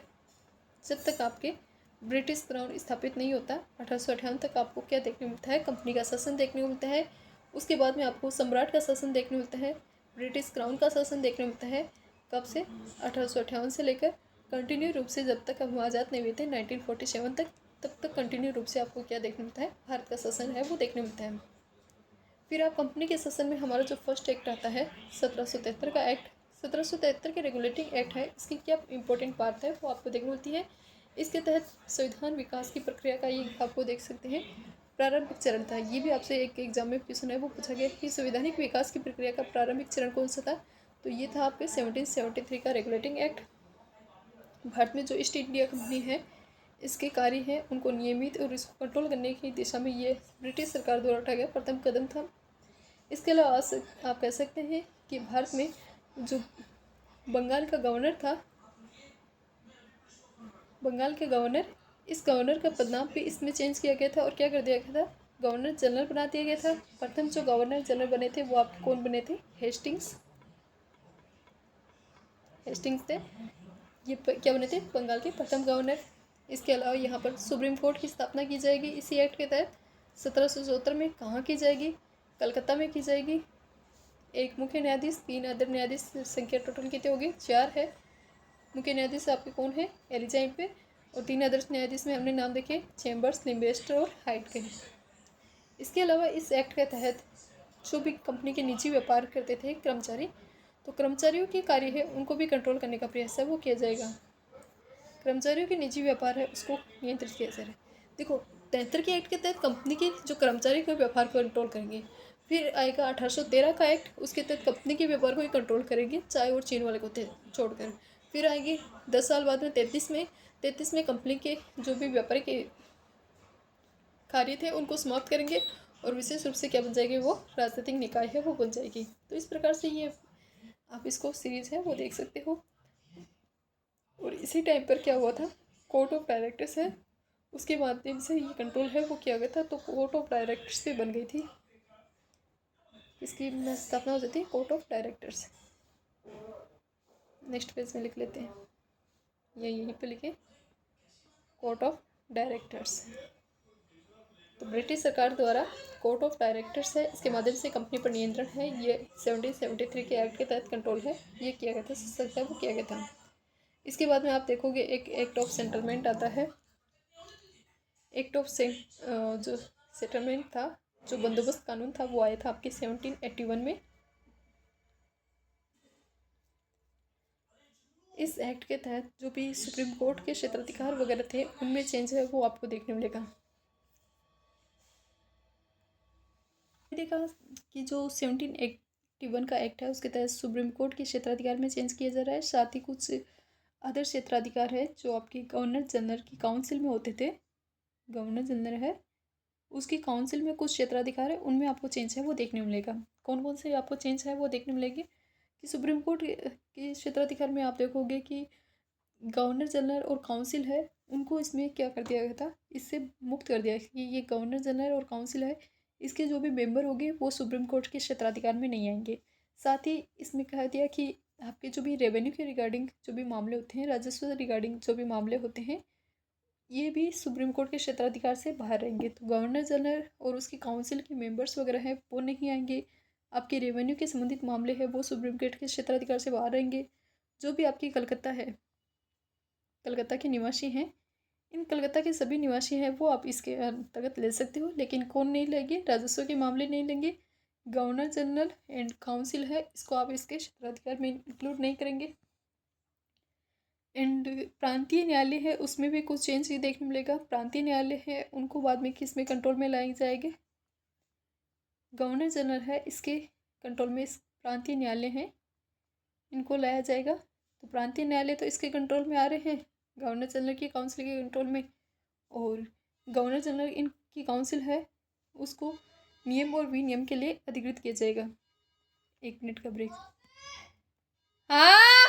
जब तक आपके ब्रिटिश क्राउन स्थापित नहीं होता 1858 तक आपको क्या देखने मिलता है, कंपनी का शासन देखने को मिलता है। उसके बाद में आपको सम्राट का शासन देखने मिलता है, ब्रिटिश क्राउन का शासन देखने मिलता है। कब से? 1858 से लेकर कंटिन्यू रूप से जब तक हम आज़ाद नहीं हुए थे 1947 तक, तब तक कंटिन्यू रूप से आपको क्या देखने मिलता है, भारत का शासन है वो देखने मिलता है। फिर आप कंपनी के शासन में हमारा जो फर्स्ट एक्ट आता है 1773 का एक्ट, 1773 के रेगुलेटिंग एक्ट है। इसकी क्या इंपॉर्टेंट बात है वो आपको देखने मिलती है। इसके तहत संविधान विकास की प्रक्रिया का ये आपको देख सकते हैं प्रारंभिक चरण था। ये भी आपसे एक एग्जाम में क्वेश्चन है वो पूछा गया कि संवैधानिक विकास की प्रक्रिया का प्रारंभिक चरण कौन सा था, तो ये था आपके 1773 का रेगुलेटिंग एक्ट। भारत में जो ईस्ट इंडिया कंपनी है इसके कार्य हैं उनको नियमित और इसको कंट्रोल करने की दिशा में ये ब्रिटिश सरकार द्वारा उठाया गया प्रथम कदम था। इसके अलावा आप कह सकते हैं कि भारत में जो बंगाल का गवर्नर था, बंगाल के गवर्नर, इस गवर्नर का पदनाम भी इसमें चेंज किया गया था और क्या कर दिया गया था, गवर्नर जनरल बना दिया गया था। प्रथम जो गवर्नर जनरल बने थे वो आपके कौन बने थे, हेस्टिंग्स थे। ये क्या बने थे, बंगाल के प्रथम गवर्नर। इसके अलावा यहाँ पर सुप्रीम कोर्ट की स्थापना की जाएगी इसी एक्ट के तहत। 1774 में कहाँ की जाएगी, कलकत्ता में की जाएगी। एक मुख्य न्यायाधीश, 3 अदर न्यायाधीश, संख्या टोटल कितनी होगी, 4 है। मुख्य न्यायाधीश आपके कौन है, एलिजा पे, और 3 आदर्श न्यायाधीश में हमने नाम देखे चैम्बर्स, लिम्बेस्टर और हाइट के। इसके अलावा इस एक्ट के तहत जो भी कंपनी के निजी व्यापार करते थे कर्मचारी, तो कर्मचारियों के कार्य है उनको भी कंट्रोल करने का प्रयास है वो किया जाएगा। कर्मचारियों के निजी व्यापार है उसको नियंत्रित किया जा रहा है। देखो 73 के एक्ट के तहत कंपनी के जो कर्मचारी के व्यापार को कंट्रोल करेंगे। फिर आएगा 1813 का एक्ट, उसके तहत कंपनी के व्यापार को ही कंट्रोल करेंगे चाय और चीन वाले को छोड़कर। फिर आएगी 10 साल बाद में 33 में कंपनी के जो भी व्यापारी के कार्य थे उनको समाप्त करेंगे और विशेष रूप से क्या बन जाएगी, वो राजनीतिक निकाय है वो बन जाएगी। तो इस प्रकार से ये आप इसको सीरीज है वो देख सकते हो। और इसी टाइम पर क्या हुआ था, कोर्ट ऑफ डायरेक्टर्स है उसके माध्यम से ये कंट्रोल है वो किया गया था। तो कोर्ट ऑफ डायरेक्टर्स भी बन गई थी, इसकी स्थापना हो जाती है court of directors. Next page में लिख लेते हैं, ये यहीं पे लिखे कोर्ट ऑफ डायरेक्टर्स। तो ब्रिटिश सरकार द्वारा कोर्ट ऑफ डायरेक्टर्स है, इसके माध्यम से कंपनी पर नियंत्रण है। ये 1773 के एक्ट के तहत कंट्रोल है ये किया गया था, सत्ता वो किया गया था। इसके बाद में आप देखोगे एक एक्ट ऑफ सेटलमेंट आता है। एक्ट ऑफ जो सेटलमेंट था, जो बंदोबस्त कानून था वो आया था आपके 1781 में। इस एक्ट के तहत जो भी सुप्रीम कोर्ट के क्षेत्राधिकार वगैरह थे उनमें चेंज है वो आपको देखने मिलेगा। देखा कि जो 1781 का एक्ट है उसके तहत सुप्रीम कोर्ट के क्षेत्राधिकार में चेंज किया जा रहा है। साथ ही कुछ अदर क्षेत्राधिकार है जो आपकी गवर्नर जनरल की काउंसिल में होते थे, गवर्नर जनरल है उसकी काउंसिल में कुछ क्षेत्राधिकार है उनमें आपको चेंज है वो देखने मिलेगा। कौन कौन से आपको चेंज है वो देखने मिलेंगे कि सुप्रीम कोर्ट के क्षेत्राधिकार में आप देखोगे कि गवर्नर जनरल और काउंसिल है उनको इसमें क्या कर दिया गया था, इससे मुक्त कर दिया कि ये गवर्नर जनरल और काउंसिल है इसके जो भी मेंबर होंगे वो सुप्रीम कोर्ट के क्षेत्राधिकार में नहीं आएंगे। साथ ही इसमें कहा दिया कि आपके जो भी रेवेन्यू के रिगार्डिंग जो भी मामले होते हैं, राजस्व रिगार्डिंग जो भी मामले होते हैं, ये भी सुप्रीम कोर्ट के क्षेत्राधिकार से बाहर रहेंगे। तो गवर्नर जनरल और उसकी काउंसिल के मेंबर्स वगैरह हैं वो नहीं आएंगे। आपके रेवेन्यू के संबंधित मामले हैं वो सुप्रीम कोर्ट के क्षेत्राधिकार से बाहर रहेंगे। जो भी आपकी कलकत्ता है, कलकत्ता के निवासी हैं, इन कलकत्ता के सभी निवासी हैं वो आप इसके अंतर्गत ले सकते हो, लेकिन कौन नहीं लेंगे, राजस्व के मामले नहीं लेंगे। गवर्नर जनरल एंड काउंसिल है इसको आप इसके क्षेत्राधिकार में इंक्लूड नहीं करेंगे। एंड प्रांतीय न्यायालय है उसमें भी कुछ चेंज देखने मिलेगा। प्रांतीय न्यायालय है उनको बाद में किस में कंट्रोल में लाए जाएंगे, गवर्नर जनरल है इसके कंट्रोल में प्रांतीय न्यायालय हैं इनको लाया जाएगा। तो प्रांतीय न्यायालय तो इसके कंट्रोल में आ रहे हैं, गवर्नर जनरल की काउंसिल के कंट्रोल में, और गवर्नर जनरल इनकी काउंसिल है उसको नियम और विनियम के लिए अधिकृत किया जाएगा। 1 मिनट का ब्रेक। हाँ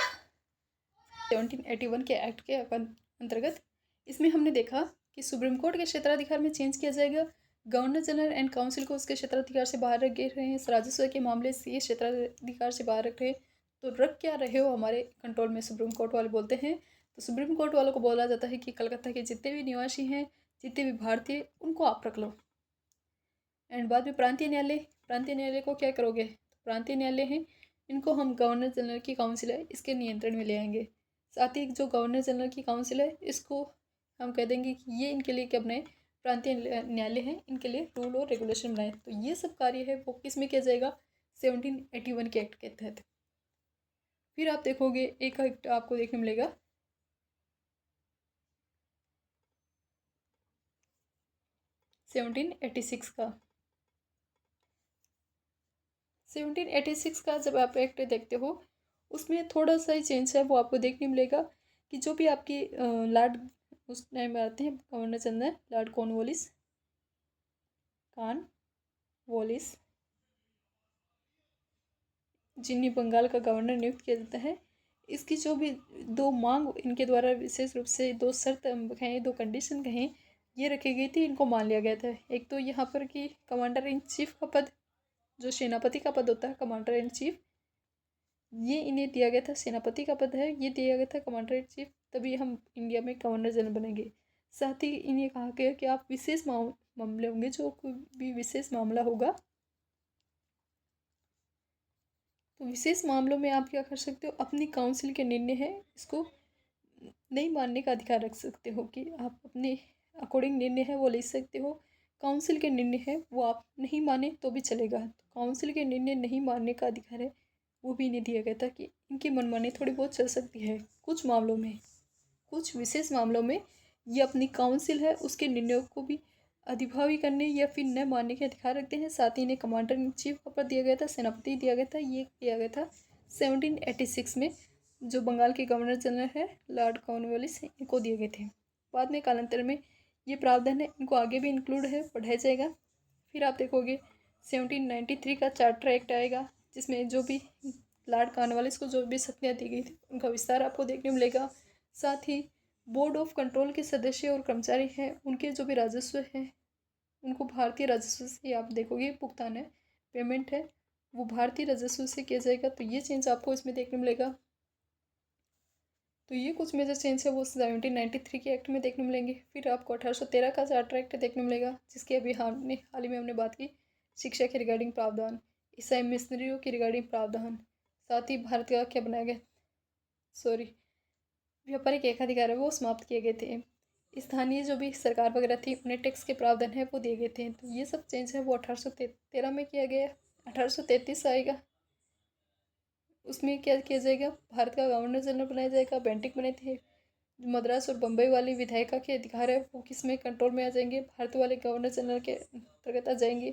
1781 के एक्ट के अंतर्गत इसमें हमने देखा कि सुप्रीम कोर्ट के क्षेत्राधिकार में चेंज किया जाएगा। गवर्नर जनरल एंड काउंसिल को उसके क्षेत्राधिकार से बाहर रख रहे हैं। राजस्व के मामले से क्षेत्राधिकार से बाहर रख रहे हैं। तो रख क्या रहे हो हमारे कंट्रोल में, सुप्रीम कोर्ट वाले बोलते हैं। तो सुप्रीम कोर्ट वालों को बोला जाता है कि कलकत्ता के जितने भी निवासी हैं, जितने भी भारतीय, उनको आप रख लो। एंड बाद में प्रांतीय न्यायालय को क्या करोगे? तो प्रांतीय न्यायालय हैं, इनको हम गवर्नर जनरल की काउंसिल है इसके नियंत्रण में ले आएंगे। साथ ही जो गवर्नर जनरल की काउंसिल है इसको हम कह देंगे कि ये इनके लिए क्या बनाए, प्रांतीय न्यायालय हैं, इनके लिए रूल और रेगुलेशन बनाए। तो ये सब कार्य है वो किस में किया जाएगा? 1781 के एक्ट के तहत। फिर आप देखोगे एक एक्ट आपको देखने मिलेगा 1786 का। 1786 का जब आप एक्ट देखते हो उसमें थोड़ा सा ही चेंज है वो आपको देखने मिलेगा कि जो भी आपकी लॉर्ड उस टाइम में आते हैं गवर्नर जनरल लॉर्ड कॉर्नवालिस जिन्हें बंगाल का गवर्नर नियुक्त किया जाता है, इसकी जो भी दो मांग इनके द्वारा विशेष रूप से दो शर्त कहें, दो कंडीशन कहें, ये रखी गई थी, इनको मान लिया गया था। एक तो यहाँ पर कि कमांडर इन चीफ का पद, जो सेनापति का पद होता है कमांडर इन चीफ, ये इन्हें दिया गया था। सेनापति का पद है ये दिया गया था कमांडर इन चीफ, तभी हम इंडिया में गवर्नर जनरल बनेंगे। साथ ही इन्हें कहा गया कि आप विशेष मामले होंगे, जो कोई भी विशेष मामला होगा तो विशेष मामलों में आप क्या कर सकते हो, अपनी काउंसिल के निर्णय है इसको नहीं मानने का अधिकार रख सकते हो कि आप अपने अकॉर्डिंग निर्णय है वो ले सकते हो। काउंसिल के निर्णय है वो आप नहीं माने तो भी चलेगा। तो काउंसिल के निर्णय नहीं मानने का अधिकार है वो भी इन्हें दिया गया था कि इनकी मनमानी थोड़ी बहुत चल सकती है कुछ मामलों में, कुछ विशेष मामलों में ये अपनी काउंसिल है उसके निर्णयों को भी अधिभावी करने या फिर न मानने के अधिकार रखते हैं। साथ ही इन्हें कमांडर इन चीफ का पद दिया गया था, सेनापति दिया गया था। ये किया गया था 1786 में, जो बंगाल के गवर्नर जनरल है लॉर्ड कॉर्नवालिस इनको दिए गए थे। बाद में कालांतर में ये प्रावधान है इनको आगे भी इंक्लूड है, पढ़ाया जाएगा। फिर आप देखोगे 1793 का चार्टर एक्ट आएगा, जिसमें जो भी लॉर्ड कॉर्नवालिस को जो भी शक्तियाँ दी गई थी उनका विस्तार आपको देखने मिलेगा। साथ ही बोर्ड ऑफ कंट्रोल के सदस्य और कर्मचारी हैं, उनके जो भी राजस्व है उनको भारतीय राजस्व से आप देखोगे भुगतान है, पेमेंट है, वो भारतीय राजस्व से किया जाएगा। तो ये चेंज आपको इसमें देखने मिलेगा। तो ये कुछ मेजर चेंज है वो 1793 के एक्ट में देखने मिलेंगे। फिर आपको 1813 का चार्टर एक्ट देखने मिलेगा, जिसकी अभी हाल ही में हमने बात की। शिक्षा के रिगार्डिंग प्रावधान, ईसाई मिशनरियों की रिगार्डिंग प्रावधान, साथ ही भारत का क्या बनाया गया, व्यापारिक एकाधिकार है वो समाप्त किए गए थे। स्थानीय जो भी सरकार वगैरह थी उन्हें टैक्स के प्रावधान है वो दिए गए थे। तो ये सब चेंज है वो 1813 में किया गया। 1833 आएगा, उसमें क्या किया जाएगा, भारत का गवर्नर जनरल बनाया जाएगा। बेंटिक बने थे। मद्रास और बम्बई वाली विधायिका के अधिकार है वो किस में कंट्रोल में आ जाएंगे, भारत वाले गवर्नर जनरल के अंतर्गत आ जाएंगे।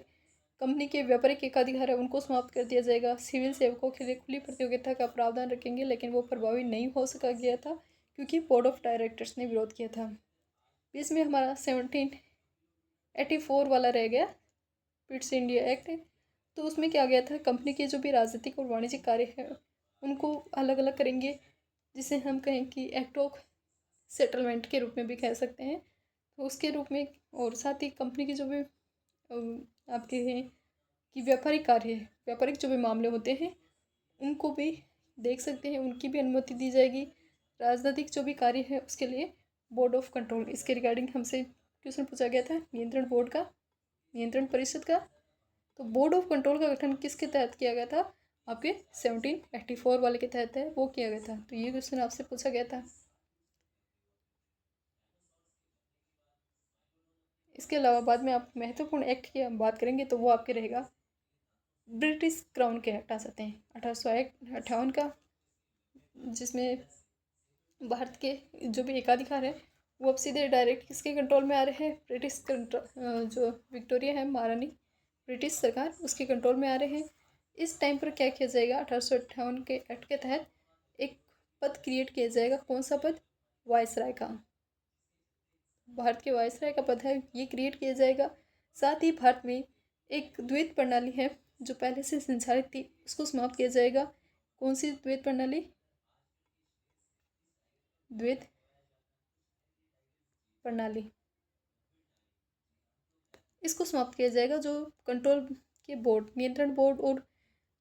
कंपनी के व्यापारिक एकाधिकार है उनको समाप्त कर दिया जाएगा। सिविल सेवकों के लिए खुली प्रतियोगिता का प्रावधान रखेंगे, लेकिन वो प्रभावी नहीं हो सका गया था क्योंकि बोर्ड ऑफ डायरेक्टर्स ने विरोध किया था। बीच में हमारा 1784 वाला रह गया, पिट्स इंडिया एक्ट। तो उसमें क्या गया था, कंपनी के जो भी राजनीतिक और वाणिज्यिक कार्य है उनको अलग अलग करेंगे, जिसे हम कहें कि एक्ट ऑफ सेटलमेंट के रूप में भी कह सकते हैं। तो उसके रूप में, और साथ ही कंपनी की जो भी आपके हैं कि व्यापारिक कार्य है, व्यापारिक जो भी मामले होते हैं उनको भी देख सकते हैं, उनकी भी अनुमति दी जाएगी। राजनीतिक जो भी कार्य है उसके लिए बोर्ड ऑफ कंट्रोल, इसके रिगार्डिंग हमसे क्वेश्चन पूछा गया था, नियंत्रण बोर्ड का, नियंत्रण परिषद का। तो बोर्ड ऑफ कंट्रोल का गठन किसके तहत किया गया था, आपके 1784 वाले के तहत है वो किया गया था। तो ये क्वेश्चन आपसे पूछा गया था। इसके अलावा बाद में आप महत्वपूर्ण एक्ट की हम बात करेंगे तो वो आपके रहेगा ब्रिटिश क्राउन के एक्ट आ सकते हैं 1858 का, जिसमें भारत के जो भी एकाधिकार है वो अब सीधे डायरेक्ट किसके कंट्रोल में आ रहे हैं, ब्रिटिश कंट्रोल, जो विक्टोरिया है महारानी, ब्रिटिश सरकार उसके कंट्रोल में आ रहे हैं। इस टाइम पर क्या किया जाएगा, 1858 के एक्ट के तहत एक पद क्रिएट किया जाएगा। कौन सा पद, वायसराय का, भारत के वायसराय का पद है ये क्रिएट किया जाएगा। साथ ही भारत में एक द्वैत प्रणाली है जो पहले से संचालित थी उसको समाप्त किया जाएगा। कौन सी द्वैत प्रणाली, द्वैत प्रणाली, इसको समाप्त किया जाएगा। जो कंट्रोल के बोर्ड, नियंत्रण बोर्ड और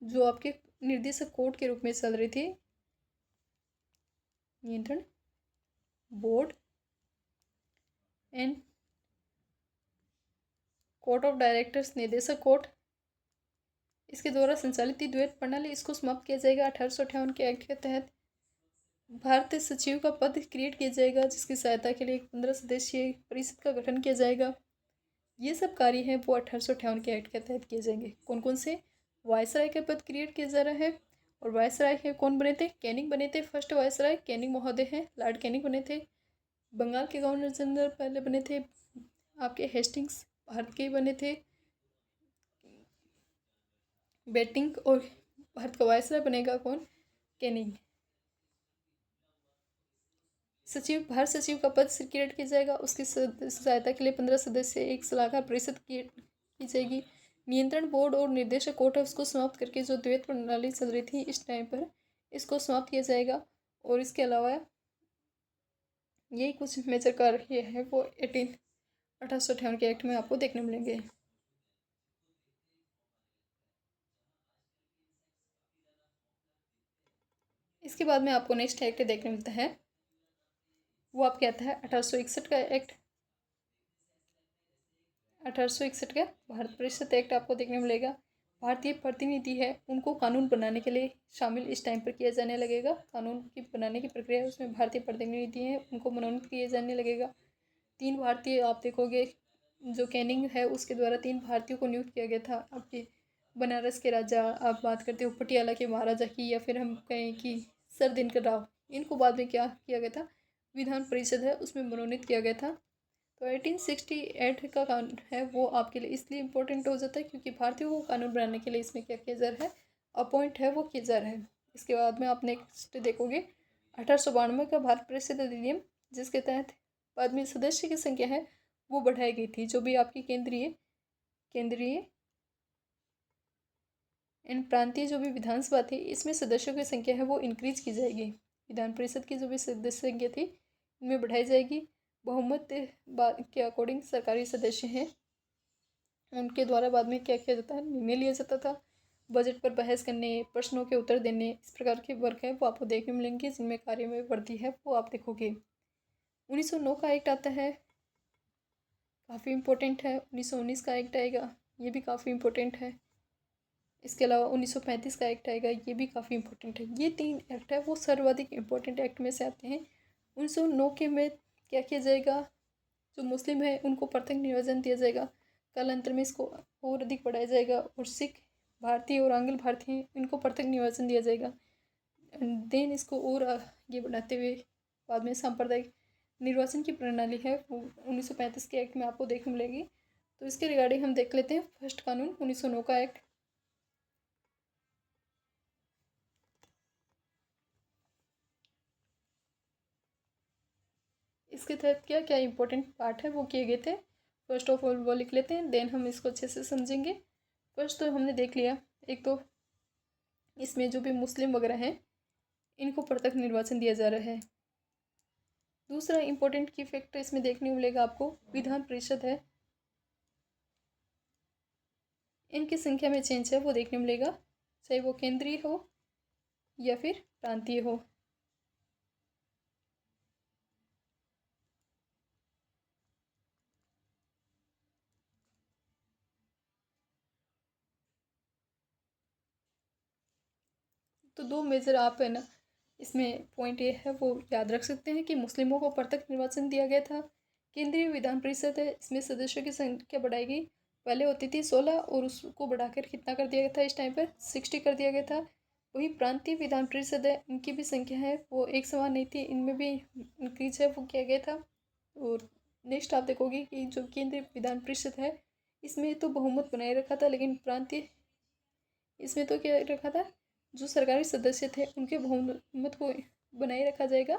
जो आपके निर्देशक कोर्ट के रूप में चल रही थी, नियंत्रण board and court of directors, निदेशक कोर्ट, इसके द्वारा संचालित थी द्वैत प्रणाली, इसको समाप्त किया जाएगा 1858 के एक्ट के तहत। भारतीय सचिव का पद क्रिएट किया जाएगा, जिसकी सहायता के लिए एक 15 सदस्यीय परिषद का गठन किया जाएगा। ये सब कार्य हैं वो 1858 के एक्ट के तहत किए जाएंगे। कौन कौन से? वायसराय का पद क्रिएट किया जा रहा है, और वायसराय है कौन बने थे? कैनिंग बने थे। फर्स्ट वायसराय कैनिंग महोदय हैं, लॉर्ड कैनिंग बने थे। बंगाल के गवर्नर जनरल पहले बने थे आपके हेस्टिंग्स, भारत के ही बने थे बेटिंग, और भारत का वायसराय बनेगा कौन? कैनिंग। सचिव, भारत सचिव का पद क्रिएट किया जाएगा, उसकी सहायता के लिए 15 सदस्य एक सलाहकार परिषद की जाएगी। नियंत्रण बोर्ड और निर्देशक कोर्ट है उसको समाप्त करके जो द्वैत प्रणाली चल रही थी इस टाइम पर, इसको समाप्त किया जाएगा। और इसके अलावा यही कुछ मेजर कार्य है वो 1858 के एक्ट में आपको देखने मिलेंगे। इसके बाद में आपको नेक्स्ट एक्ट देखने मिलता है, वो आपके आता है 1861 का एक्ट। 1861 का भारत परिषद एक्ट आपको देखने मिलेगा। भारतीय प्रतिनिधि है उनको कानून बनाने के लिए शामिल इस टाइम पर किया जाने लगेगा। कानून की बनाने की प्रक्रिया है उसमें भारतीय प्रतिनिधि हैं उनको मनोनीत किया जाने लगेगा। 3 भारतीय आप देखोगे, जो कैनिंग है उसके द्वारा 3 भारतीयों को नियुक्त किया गया था। आपके बनारस के राजा आप बात करते हो, पटियाला के महाराजा की, या फिर हम कहें कि सर दिनकर राव, इनको बाद में क्या किया गया था? विधान परिषद है उसमें मनोनीत किया गया था। तो 1868 का कानून है वो आपके लिए इसलिए इम्पोर्टेंट हो जाता है क्योंकि भारतीयों को कानून बनाने के लिए इसमें क्या किया जा रहा है? अपॉइंट है वो किया जा रहा है। इसके बाद में आप नेक्स्ट देखोगे 1892 का भारत परिषद अधिनियम, जिसके तहत बाद में सदस्य की संख्या है वो बढ़ाई गई थी। जो भी आपकी केंद्रीय एंड प्रांतीय जो भी विधानसभा थी इसमें सदस्यों की संख्या है वो इंक्रीज की जाएगी। विधान परिषद की जो भी सदस्य संख्या थी इनमें बढ़ाई जाएगी। बहुमत के अकॉर्डिंग सरकारी सदस्य हैं उनके द्वारा बाद में क्या किया जाता है? निर्णय लिया जाता था। बजट पर बहस करने, प्रश्नों के उत्तर देने, इस प्रकार के वर्क है वो आपको देखने मिलेंगे, जिनमें कार्य में वृद्धि है वो आप देखोगे। 1909 का एक्ट आता है, काफ़ी इम्पोर्टेंट है। 1919 का एक्ट आएगा, ये भी काफ़ी इम्पोर्टेंट है। इसके अलावा 1935 का एक्ट आएगा, ये भी काफ़ी इंपॉर्टेंट है। ये 3 एक्ट है वो सर्वाधिक इम्पोर्टेंट एक्ट में से आते हैं। 1909 के में क्या किया जाएगा? जो मुस्लिम है उनको पृथक नियोजन दिया जाएगा। कालांतर में इसको और अधिक बढ़ाया जाएगा, और सिख, भारतीय और आंग्ल भारतीय इनको पृथक नियोजन दिया जाएगा। देन इसको और आगे बढ़ाते हुए बाद में सांप्रदायिक निर्वाचन की प्रणाली है वो 1935 के एक्ट में आपको देखने मिलेगी। तो इसके रिगार्डिंग हम देख लेते हैं फर्स्ट कानून 1909 का एक्ट। इसके तहत क्या क्या इंपॉर्टेंट पार्ट है वो किए गए थे, फर्स्ट ऑफ ऑल वो लिख लेते हैं, देन हम इसको अच्छे से समझेंगे। फर्स्ट तो हमने देख लिया, एक तो इसमें जो भी मुस्लिम वगैरह हैं इनको पृथक निर्वाचन दिया जा रहा है। दूसरा इंपॉर्टेंट की फैक्टर इसमें देखने को मिलेगा आपको, विधान परिषद है इनकी संख्या में चेंज है वो देखने मिलेगा, चाहे वो केंद्रीय हो या फिर प्रांतीय हो। तो 2 मेजर आप है ना इसमें पॉइंट ये है वो याद रख सकते हैं कि मुस्लिमों को पृथक निर्वाचन दिया गया था। केंद्रीय विधान परिषद है इसमें सदस्यों की संख्या बढ़ाई गई, पहले होती थी 16 और उसको बढ़ाकर कितना कर दिया गया था? इस टाइम पर 60 कर दिया गया था। वही प्रांतीय विधान परिषद है इनकी भी संख्या है वो एक समान नहीं थी, इनमें भी इंक्रीज है वो किया गया था। और नेक्स्ट आप देखोगे कि जो केंद्रीय विधान परिषद है इसमें तो बहुमत बनाए रखा था, लेकिन प्रांतीय इसमें तो क्या रखा था? जो सरकारी सदस्य थे उनके बहुमत को बनाए रखा जाएगा।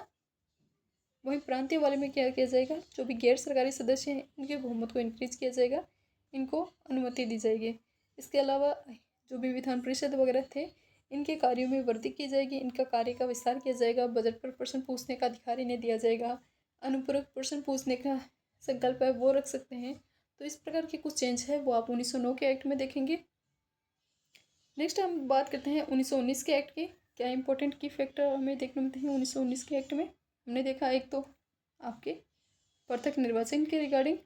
वहीं प्रांतीय वाले में क्या किया जाएगा? जो भी गैर सरकारी सदस्य हैं उनके बहुमत को इंक्रीज किया जाएगा, इनको अनुमति दी जाएगी। इसके अलावा जो भी विधान परिषद वगैरह थे इनके कार्यों में वृद्धि की जाएगी, इनका कार्य का विस्तार किया जाएगा। बजट पर प्रश्न पूछने का अधिकार इन्हें दिया जाएगा। अनुपूरक प्रश्न पूछने का संकल्प है वो रख सकते हैं। तो इस प्रकार के कुछ चेंज है वो आप 1909 के एक्ट में देखेंगे। नेक्स्ट हम बात करते हैं 1919 के एक्ट की। क्या इंपॉर्टेंट की फैक्टर हमें देखने मिलते हैं 1919 के एक्ट में। हमने देखा एक तो आपके पृथक निर्वाचन के रिगार्डिंग,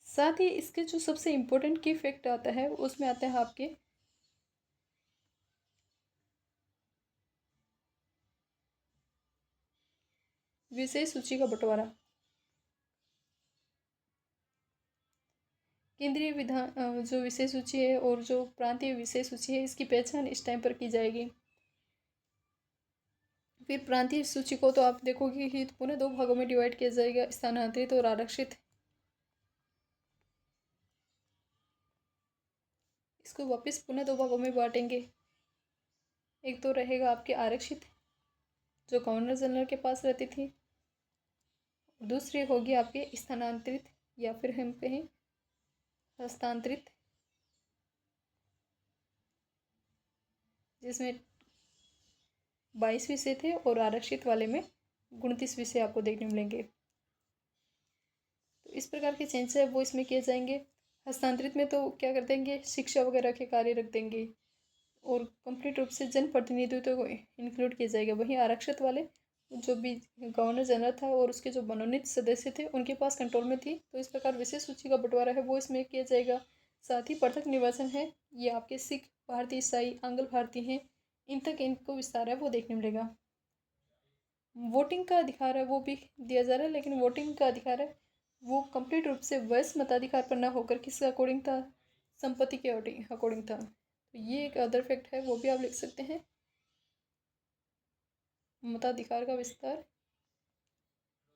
साथ ही इसके जो सबसे इम्पोर्टेंट की फैक्ट आता है उसमें आता है आपके विषय सूची का बंटवारा। केंद्रीय विधान जो विषय सूची है और जो प्रांतीय विषय सूची है इसकी पहचान इस टाइम पर की जाएगी। फिर प्रांतीय सूची को तो आप देखोगे कि पुनः दो भागों में डिवाइड किया जाएगा, स्थानांतरित और आरक्षित। इसको वापस पुनः दो भागों में बांटेंगे। एक तो रहेगा आपके आरक्षित जो गवर्नर जनरल के पास रहती थी, दूसरी होगी आपके स्थानांतरित या फिर हम कहें हस्तांतरित, जिसमें 22 विषय थे और आरक्षित वाले में 29 विषय आपको देखने मिलेंगे। तो इस प्रकार के चेंज है वो इसमें किए जाएंगे। हस्तांतरित में तो क्या कर देंगे, शिक्षा वगैरह के कार्य रख देंगे और कंप्लीट रूप से जनप्रतिनिधित्व को इंक्लूड किया जाएगा। वहीं आरक्षित वाले जो भी गवर्नर जनरल था और उसके जो मनोनीत सदस्य थे उनके पास कंट्रोल में थी। तो इस प्रकार विशेष सूची का बंटवारा है वो इसमें किया जाएगा। साथ ही पृथक निर्वाचन है, ये आपके सिख, भारतीय, ईसाई, आंग्ल भारतीय हैं, इन तक इनको विस्तार है वो देखने मिलेगा। वोटिंग का अधिकार है वो भी दिया जा रहा है, लेकिन वोटिंग का अधिकार है वो कंप्लीट रूप से वयस्क मताधिकार पर न होकर किसके अकॉर्डिंग था, संपत्ति के अकॉर्डिंग था। तो ये एक अदर फैक्ट है वो भी आप लिख सकते हैं। मताधिकार का विस्तार,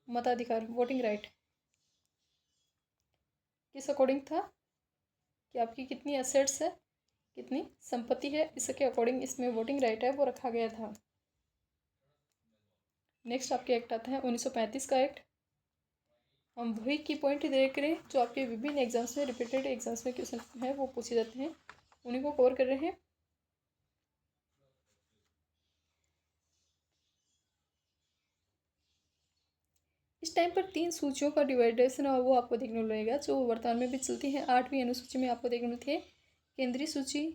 मताधिकार वोटिंग राइट किस अकॉर्डिंग था कि आपकी कितनी एसेट्स है, कितनी संपत्ति है, इसके अकॉर्डिंग इसमें वोटिंग राइट है वो रखा गया था। नेक्स्ट आपके एक्ट आता है 1935 का एक्ट। हम वही की पॉइंट देख रहे हैं जो आपके विभिन्न एग्जाम्स में, रिपीटेड एग्जाम्स में क्वेश्चन है वो पूछे जाते हैं, उन्हीं को कवर कर रहे हैं। इस टाइम पर 3 सूचियों का डिवाइडेशन है वो आपको देखने को मिलेगा जो वर्तमान में भी चलती हैं। 8वीं अनुसूची में आपको देखने मिलती है केंद्रीय सूची,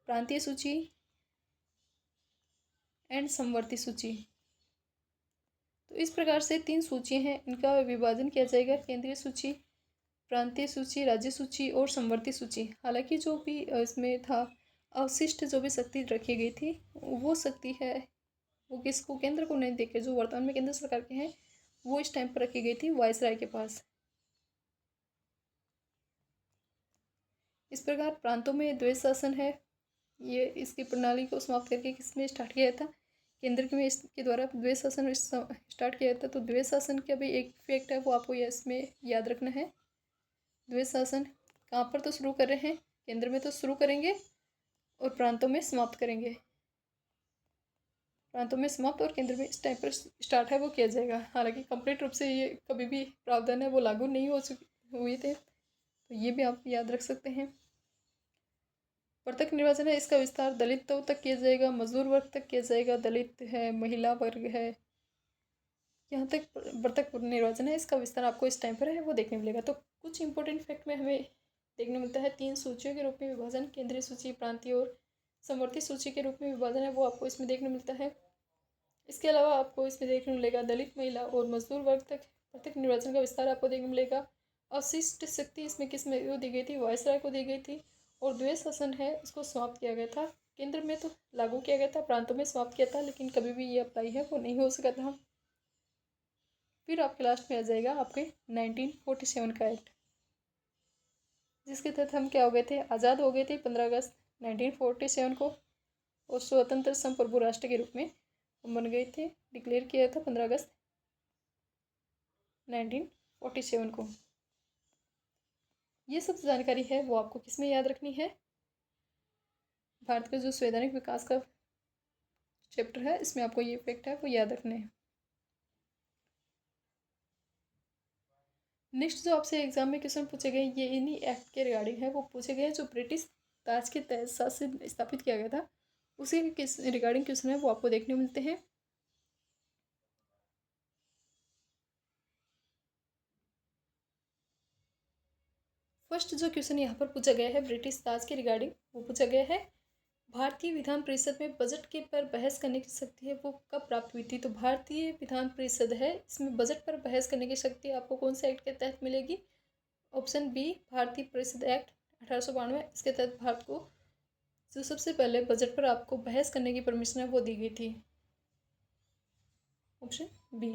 प्रांतीय सूची एंड समवर्ती सूची। तो इस प्रकार से 3 सूचियाँ हैं, इनका विभाजन किया जाएगा, केंद्रीय सूची, प्रांतीय सूची, राज्य सूची और समवर्ती सूची। हालांकि जो भी इसमें था अवशिष्ट जो भी शक्ति रखी गई थी वो शक्ति है वो किसको, केंद्र को नहीं देके जो वर्तमान में केंद्र सरकार के हैं वो इस टाइम पर रखी गई थी वायसराय के पास। इस प्रकार प्रांतों में द्वैध शासन है, ये इसकी प्रणाली को समाप्त करके किसमें स्टार्ट किया था, केंद्र के में इसके द्वारा द्वैध शासन स्टार्ट किया था। तो द्वैध शासन का भी एक फैक्ट है वो आपको ये इसमें याद रखना है। द्वैध शासन कहाँ पर तो शुरू कर रहे हैं, केंद्र में तो शुरू करेंगे और प्रांतों में समाप्त करेंगे। प्रांतों में समाप्त और केंद्र में इस टाइम पर स्टार्ट है वो किया जाएगा। हालांकि कंप्लीट रूप से ये कभी भी प्रावधान है वो लागू नहीं हुए थे, तो ये भी आप याद रख सकते हैं। पृथक निर्वाचन है, इसका विस्तार दलितों तक किया जाएगा, मजदूर वर्ग तक किया जाएगा, दलित है, महिला वर्ग है, यहाँ तक पृथक निर्वाचन है, इसका विस्तार आपको इस टाइम पर है वो देखने मिलेगा। तो कुछ इंपॉर्टेंट फैक्ट में हमें देखने मिलता है 3 सूचियों के रूप में विभाजन, केंद्रीय सूची, प्रांतीय और समवर्ती सूची के रूप में विभाजन है वो आपको इसमें देखने मिलता है। इसके अलावा आपको इसमें देखने मिलेगा दलित, महिला और मजदूर वर्ग तक पृथक निर्वाचन का विस्तार आपको देखने मिलेगा। अवशिष्ट शक्ति इसमें किस में वो दी गई थी, वायसराय को दी गई थी और द्वैध शासन है इसको समाप्त किया गया था। केंद्र में तो लागू किया गया था, प्रांतों में समाप्त किया था, लेकिन कभी भी ये अप्लाई है वो नहीं हो सका था। फिर आपके लास्ट में आ जाएगा आपके 1947 का एक्ट, जिसके तहत हम क्या हो गए थे, आज़ाद हो गए थे 15 अगस्त 1947 को और स्वतंत्र संप्रभु राष्ट्र के रूप में बन गए थे, डिक्लेयर किया था 15 अगस्त 1947 को। ये सब जानकारी है वो आपको किस में याद रखनी है, भारत का जो संवैधानिक विकास का चैप्टर है इसमें आपको ये फैक्ट है वो याद रखने हैं। नेक्स्ट जो आपसे एग्जाम में क्वेश्चन पूछे गए ये इन्हीं एक्ट के रिगार्डिंग है वो पूछे गए जो ब्रिटिश ताज के तहत से स्थापित किया गया था, उसी के रिगार्डिंग क्वेश्चन है वो आपको देखने मिलते हैं। जो क्वेश्चन यहाँ पर पूछा गया है ब्रिटिश ताज के रिगार्डिंग वो पूछा गया है। भारतीय विधान परिषद में बजट के पर बहस करने की शक्ति है वो कब प्राप्त हुई थी? तो भारतीय विधान परिषद है, इसमें बजट पर बहस करने की शक्ति आपको कौन से एक्ट के तहत मिलेगी? ऑप्शन बी भारतीय परिषद एक्ट 1892। इसके तहत भारत को जो सबसे पहले बजट पर आपको बहस करने की परमिशन है वो दी गई थी। Option B.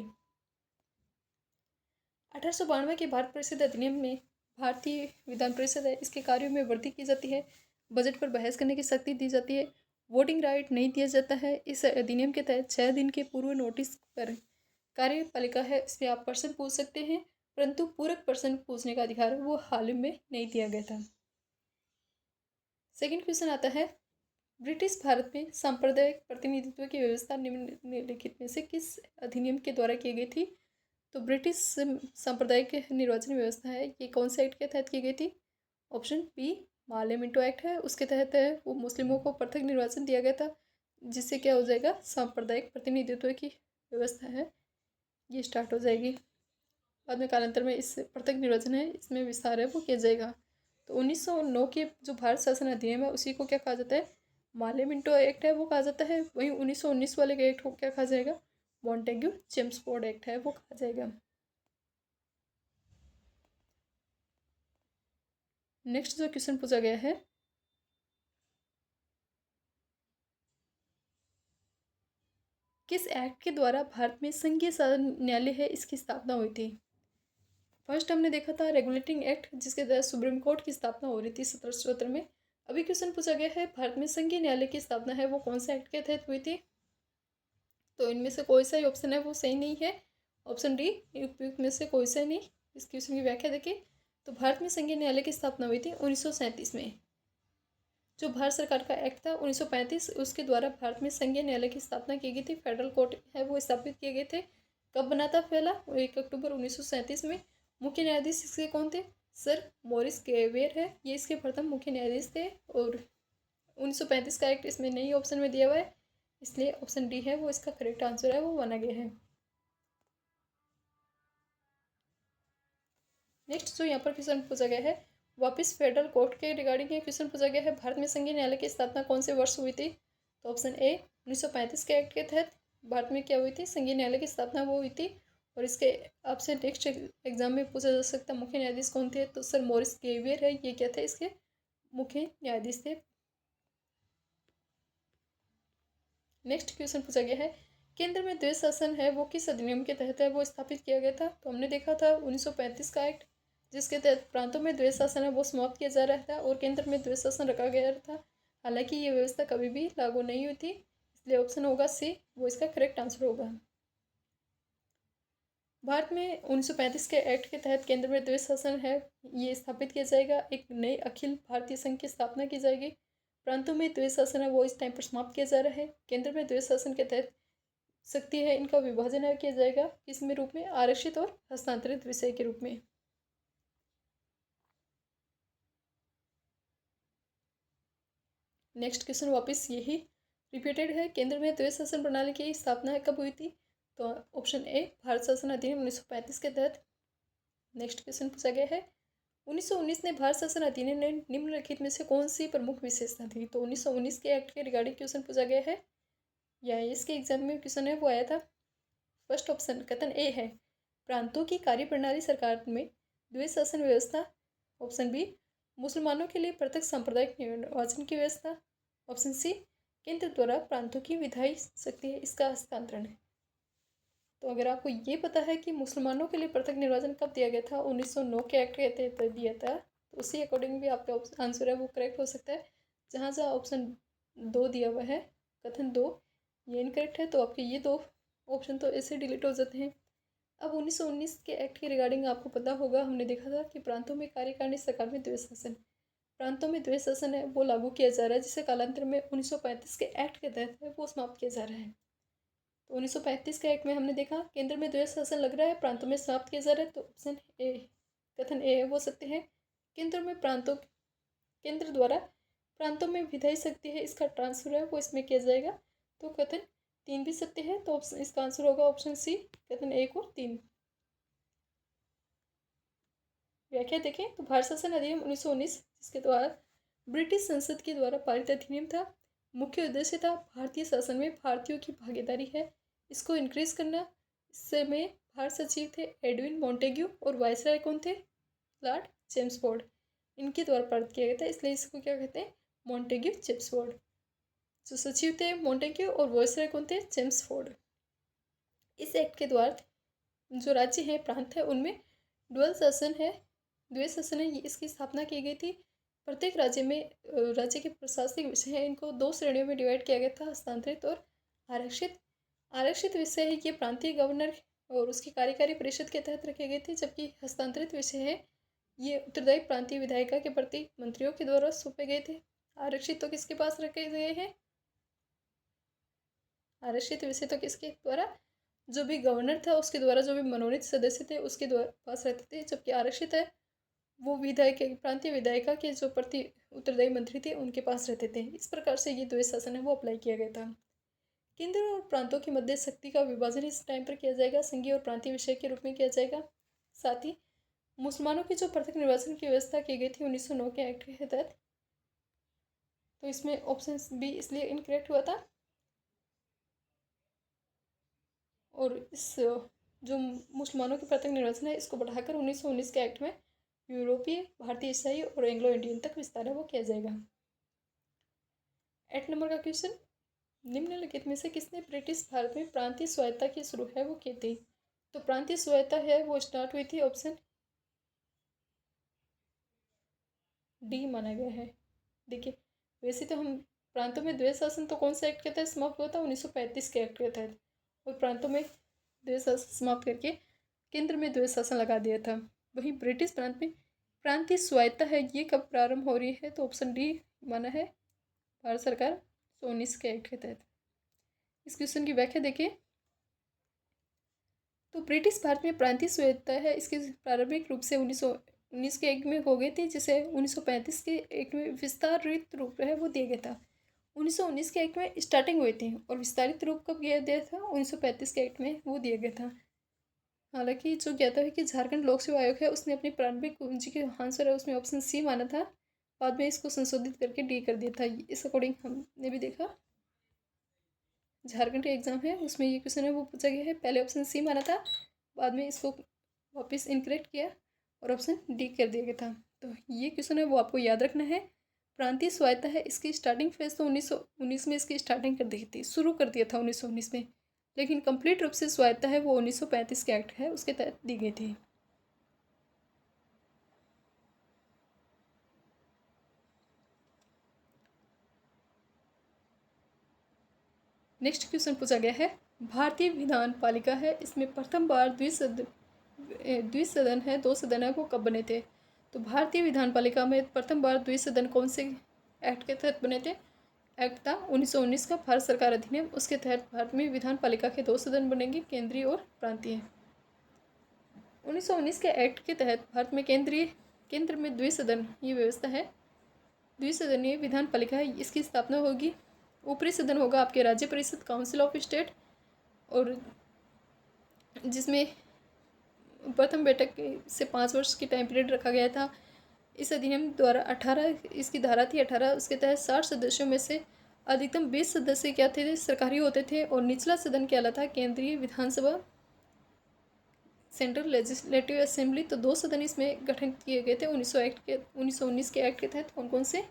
1892 के भारत परिषद अधिनियम में भारतीय विधान परिषद है, इसके कार्यों में वृद्धि की जाती है, बजट पर बहस करने की शक्ति दी जाती है, वोटिंग राइट नहीं दिया जाता है। इस अधिनियम के तहत 6 दिन के पूर्व नोटिस पर कार्यपालिका है, इसमें आप प्रश्न पूछ सकते हैं, परंतु पूरक प्रश्न पूछने का अधिकार वो हाल में नहीं दिया गया था। सेकंड क्वेश्चन आता है, ब्रिटिश भारत में सांप्रदायिक प्रतिनिधित्व की व्यवस्था निम्नलिखित में से किस अधिनियम के द्वारा की गई थी? तो ब्रिटिश सांप्रदायिक निर्वाचन व्यवस्था है, ये कौन से एक्ट के तहत की गई थी? ऑप्शन बी माले मिंटो एक्ट है, उसके तहत है वो मुस्लिमों को पृथक निर्वाचन दिया गया था, जिससे क्या हो जाएगा सांप्रदायिक प्रतिनिधित्व की व्यवस्था है ये स्टार्ट हो जाएगी। बाद में कालांतर में इस पृथक निर्वाचन है इसमें विस्तार है वो किया जाएगा। तो 1909 के जो भारत शासन अधिनियम है उसी को क्या कहा जाता है? माले मिंटो एक्ट है वो कहा जाता है। वहीं 1919 वाले के एक्ट को क्या कहा जाएगा? मॉन्टेग्यू चेम्सफोर्ड एक्ट है वो कहा जाएगा। नेक्स्ट जो क्वेश्चन पूछा गया है, किस एक्ट के द्वारा भारत में संघीय न्यायालय है इसकी स्थापना हुई थी? फर्स्ट हमने देखा था रेगुलेटिंग एक्ट, जिसके तहत सुप्रीम कोर्ट की स्थापना हो रही थी 1774 में। अभी क्वेश्चन पूछा गया है भारत में संघीय न्यायालय की स्थापना है वो कौन से एक्ट के तहत हुई थी? तो इनमें से कोई सा ही ऑप्शन है वो सही नहीं है। ऑप्शन डी उपयुक्त में से कोई सा नहीं। इस क्वेश्चन की व्याख्या देखिए, तो भारत में संघीय न्यायालय की स्थापना हुई थी 1937 में। जो भारत सरकार का एक्ट था 1935, उसके द्वारा भारत में संघीय न्यायालय की स्थापना की गई थी। फेडरल कोर्ट है वो स्थापित किए गए थे। कब बना था? पहला 1 अक्टूबर 1937 में। मुख्य न्यायाधीश इसके कौन थे? सर मॉरिस ग्रेवियर है, ये इसके प्रथम मुख्य न्यायाधीश थे। और 1935 का एक्ट इसमें नहीं ऑप्शन में दिया हुआ है, इसलिए ऑप्शन डी है वो इसका करेक्ट आंसर है, वो माना गया है। नेक्स्ट जो यहाँ पर क्वेश्चन पूछा गया है वापस फेडरल कोर्ट के रिगार्डिंग ये क्वेश्चन पूछा गया है, भारत में संघीय न्यायालय की स्थापना कौन से वर्ष हुई थी? तो ऑप्शन ए 1935 के एक्ट के तहत भारत में क्या हुई थी? संघीय न्यायालय की स्थापना वो हुई थी। और इसके आपसे नेक्स्ट एग्जाम में पूछा जा सकता है मुख्य न्यायाधीश कौन थे? तो सर मॉरिस ग्रेवियर है, ये क्या थे? इसके मुख्य न्यायाधीश थे। नेक्स्ट क्वेश्चन पूछा गया है केंद्र में द्वैध शासन है वो किस अधिनियम के तहत है वो स्थापित किया गया था? तो हमने देखा था 1935 का एक्ट, जिसके तहत प्रांतों में द्वैध शासन है वो समाप्त किया जा रहा था और केंद्र में द्वैध शासन रखा गया था। हालांकि ये व्यवस्था कभी भी लागू नहीं हुई थी, इसलिए ऑप्शन होगा सी, वो इसका करेक्ट आंसर होगा। भारत में 1935 के एक्ट के तहत केंद्र में द्वैध शासन है ये स्थापित किया जाएगा। एक नई अखिल भारतीय संघ की स्थापना की जाएगी। प्रांतों में द्वैध शासन है वो इस टाइम पर समाप्त किया जा रहा है। केंद्र में द्वैध शासन के तहत शक्ति है इनका विभाजन किया जाएगा, किसमें रूप में? आरक्षित और हस्तांतरित विषय के रूप में। नेक्स्ट क्वेश्चन वापस यही रिपीटेड है, केंद्र में द्वैध शासन प्रणाली की स्थापना कब हुई थी? तो ऑप्शन ए भारत शासन अधिनियम 1935 के तहत। नेक्स्ट क्वेश्चन पूछा गया है 1919 ने भारत शासन अधिनियम ने निम्नलिखित में से कौन सी प्रमुख विशेषता थी? तो 1919 के एक्ट के रिगार्डिंग क्वेश्चन पूछा गया है, या इसके एग्जाम में क्वेश्चन है वो आया था। फर्स्ट ऑप्शन कथन ए है प्रांतों की कार्यप्रणाली सरकार में द्वैध शासन व्यवस्था। ऑप्शन बी मुसलमानों के लिए पृथक सांप्रदायिक निर्वाचन की व्यवस्था। ऑप्शन सी केंद्र द्वारा प्रांतों की विधायी शक्ति है इसका हस्तांतरण है। तो अगर आपको ये पता है कि मुसलमानों के लिए पृथक निर्वाचन कब दिया गया था, 1909 के एक्ट के तहत दिया था, तो उसी अकॉर्डिंग भी आपका आंसर है वो करेक्ट हो सकता है। जहाँ जहाँ ऑप्शन 2 दिया हुआ है कथन 2 ये इनकरेक्ट है, तो आपके ये 2 ऑप्शन तो ऐसे डिलीट हो जाते हैं। अब 1919 के एक्ट के रिगार्डिंग आपको पता होगा, हमने देखा था कि प्रांतों में कार्यकारिणी सरकार में द्वैध शासन, प्रांतों में द्वैध शासन है वो लागू किया जा रहा है, जिसे कालांतर में 1935 के एक्ट के तहत है वो समाप्त किया जा रहा है। तो 1935 के एक्ट में हमने देखा केंद्र में द्वैध शासन लग रहा है, प्रांतों में समाप्त किया जा रहा है, तो ऑप्शन ए कथन ए है वो सत्य है। केंद्र द्वारा प्रांतों में विधायी शक्ति है इसका ट्रांसफर है वो इसमें किया जाएगा, तो कथन 3 भी सत्य है, तो इसका आंसर होगा ऑप्शन सी कथन 1 और 3। व्याख्या देखें तो भारत शासन अधिनियम 1919 जिसके द्वारा ब्रिटिश संसद के द्वारा पारित अधिनियम था। मुख्य उद्देश्य था भारतीय शासन में भारतीयों की भागीदारी है इसको इंक्रीज करना। इस समय भारत सचिव थे एडविन मॉन्टेग्यू और वायसराय कौन थे? Lord Chelmsford. इनके द्वारा पारित किया गया था, इसलिए इसको क्या कहते हैं? Montagu Chelmsford. जो सचिव थे मॉन्टेग्यू और वायसराय कौन थे? चेम्सफोर्ड। इस एक्ट के द्वारा जो राज्य हैं, प्रांत है, उनमें द्वैध शासन है, इसकी स्थापना की गई थी। प्रत्येक राज्य में राज्य के प्रशासनिक विषय हैं, इनको 2 श्रेणियों में डिवाइड किया गया था, हस्तांतरित और आरक्षित। आरक्षित विषय है ये प्रांतीय गवर्नर और उसकी कार्यकारी परिषद के तहत रखे गए थे, जबकि हस्तांतरित विषय है ये उत्तरदायी प्रांतीय विधायिका के प्रति मंत्रियों के द्वारा सौंपे गए थे। आरक्षित तो किसके पास रखे गए हैं? आरक्षित विषय तो किसके द्वारा? जो भी गवर्नर था उसके द्वारा जो भी मनोनीत सदस्य थे उसके द्वारा पास रहते थे, जबकि आरक्षित है वो विधायक प्रांतीय विधायिका के जो प्रति उत्तरदायी मंत्री थे उनके पास रहते थे। इस प्रकार से ये द्वैध शासन है वो अप्लाई किया गया था। केंद्र और प्रांतों के मध्य शक्ति का विभाजन इस टाइम पर किया जाएगा, संघीय और प्रांतीय विषय के रूप में किया जाएगा। साथ ही मुसलमानों की जो पृथक निर्वाचन की व्यवस्था की गई थी 1909 के एक्ट के तहत, तो इसमें ऑप्शन बी इसलिए इनकरेक्ट हुआ था। और इस जो मुसलमानों के पृथक निर्वाचन है इसको बढ़ाकर 1919 के एक्ट में यूरोपीय, भारतीय ईसाई और एंग्लो इंडियन तक विस्तार है वो किया जाएगा। 8 नंबर का क्वेश्चन, निम्नलिखित में से किसने ब्रिटिश भारत में प्रांतीय स्वायत्ता की शुरू है वो की थी? तो प्रांतीय स्वायत्ता है वो स्टार्ट हुई थी, ऑप्शन डी माना गया है। देखिए वैसे तो हम प्रांतों में द्वैध शासन तो कौन सा एक्ट के तहत समाप्त हुआ था? 1935 के एक्ट के तहत। और प्रांतों में द्वैध शासन समाप्त करके केंद्र में द्वैध शासन लगा दिया था। वहीं ब्रिटिश प्रांत में प्रांतीय स्वायत्ता है ये कब प्रारंभ हो रही है? तो ऑप्शन डी माना है, भारत सरकार 1919 के एक्ट के तहत। इस क्वेश्चन की व्याख्या देखिए तो ब्रिटिश भारत में प्रांतीय स्वायत्ता है इसकी प्रारंभिक रूप से 1919 के एक्ट में हो गई थी, जिसे 1935 के एक्ट में विस्तारित रूप है वो दिया गया था। 1919 के एक्ट में स्टार्टिंग हुई थी और विस्तारित रूप कब दिया गया था? 1935 के एक्ट में वो दिया गया था। हालांकि जो ज्ञाता है कि झारखंड लोक सेवा आयोग है उसने अपनी प्रारंभिक कुंजी के आंसर है उसमें ऑप्शन सी माना था, बाद में इसको संशोधित करके डी कर दिया था। इस अकॉर्डिंग हमने भी देखा झारखंड का एग्जाम है उसमें ये क्वेश्चन है वो पूछा गया है। पहले ऑप्शन सी माना था, बाद में इसको वापस इनकरेक्ट किया और ऑप्शन डी कर दिया गया था। तो ये क्वेश्चन है वो आपको याद रखना है। प्रांतीय स्वायत्ता है इसकी स्टार्टिंग फेज तो 1919 में इसकी स्टार्टिंग कर दी थी, शुरू कर दिया था 1919 में, लेकिन कंप्लीट रूप से स्वायत्ता है वो 1935 के एक्ट है उसके तहत दी गई थी। नेक्स्ट क्वेश्चन पूछा गया है, भारतीय विधान पालिका है इसमें प्रथम बार द्विसदन है, 2 सदन है वो कब बने थे? तो भारतीय विधान पालिका में प्रथम बार द्विसदन कौन से एक्ट के तहत बने थे? एक्ट था 1919 का भारत सरकार अधिनियम, उसके तहत भारत में विधान पालिका के 2 सदन बनेंगे, केंद्रीय और प्रांतीय। 1919 के एक्ट के तहत भारत में केंद्र में द्विसदन ये व्यवस्था है, द्विसदनीय विधान पालिका है, इसकी स्थापना होगी। ऊपरी सदन होगा आपके राज्य परिषद, काउंसिल ऑफ स्टेट, और जिसमें प्रथम बैठक से 5 वर्ष की टाइम पीरियड रखा गया था। इस अधिनियम द्वारा 18 इसकी धारा थी 18, उसके तहत 60 सदस्यों में से अधिकतम 20 सदस्य क्या थे? सरकारी होते थे। और निचला सदन क्या था? केंद्रीय विधानसभा, सेंट्रल लेजिस्लेटिव असेंबली। तो 2 सदन इसमें गठन किए गए थे 1919 के एक्ट के तहत। कौन कौन से?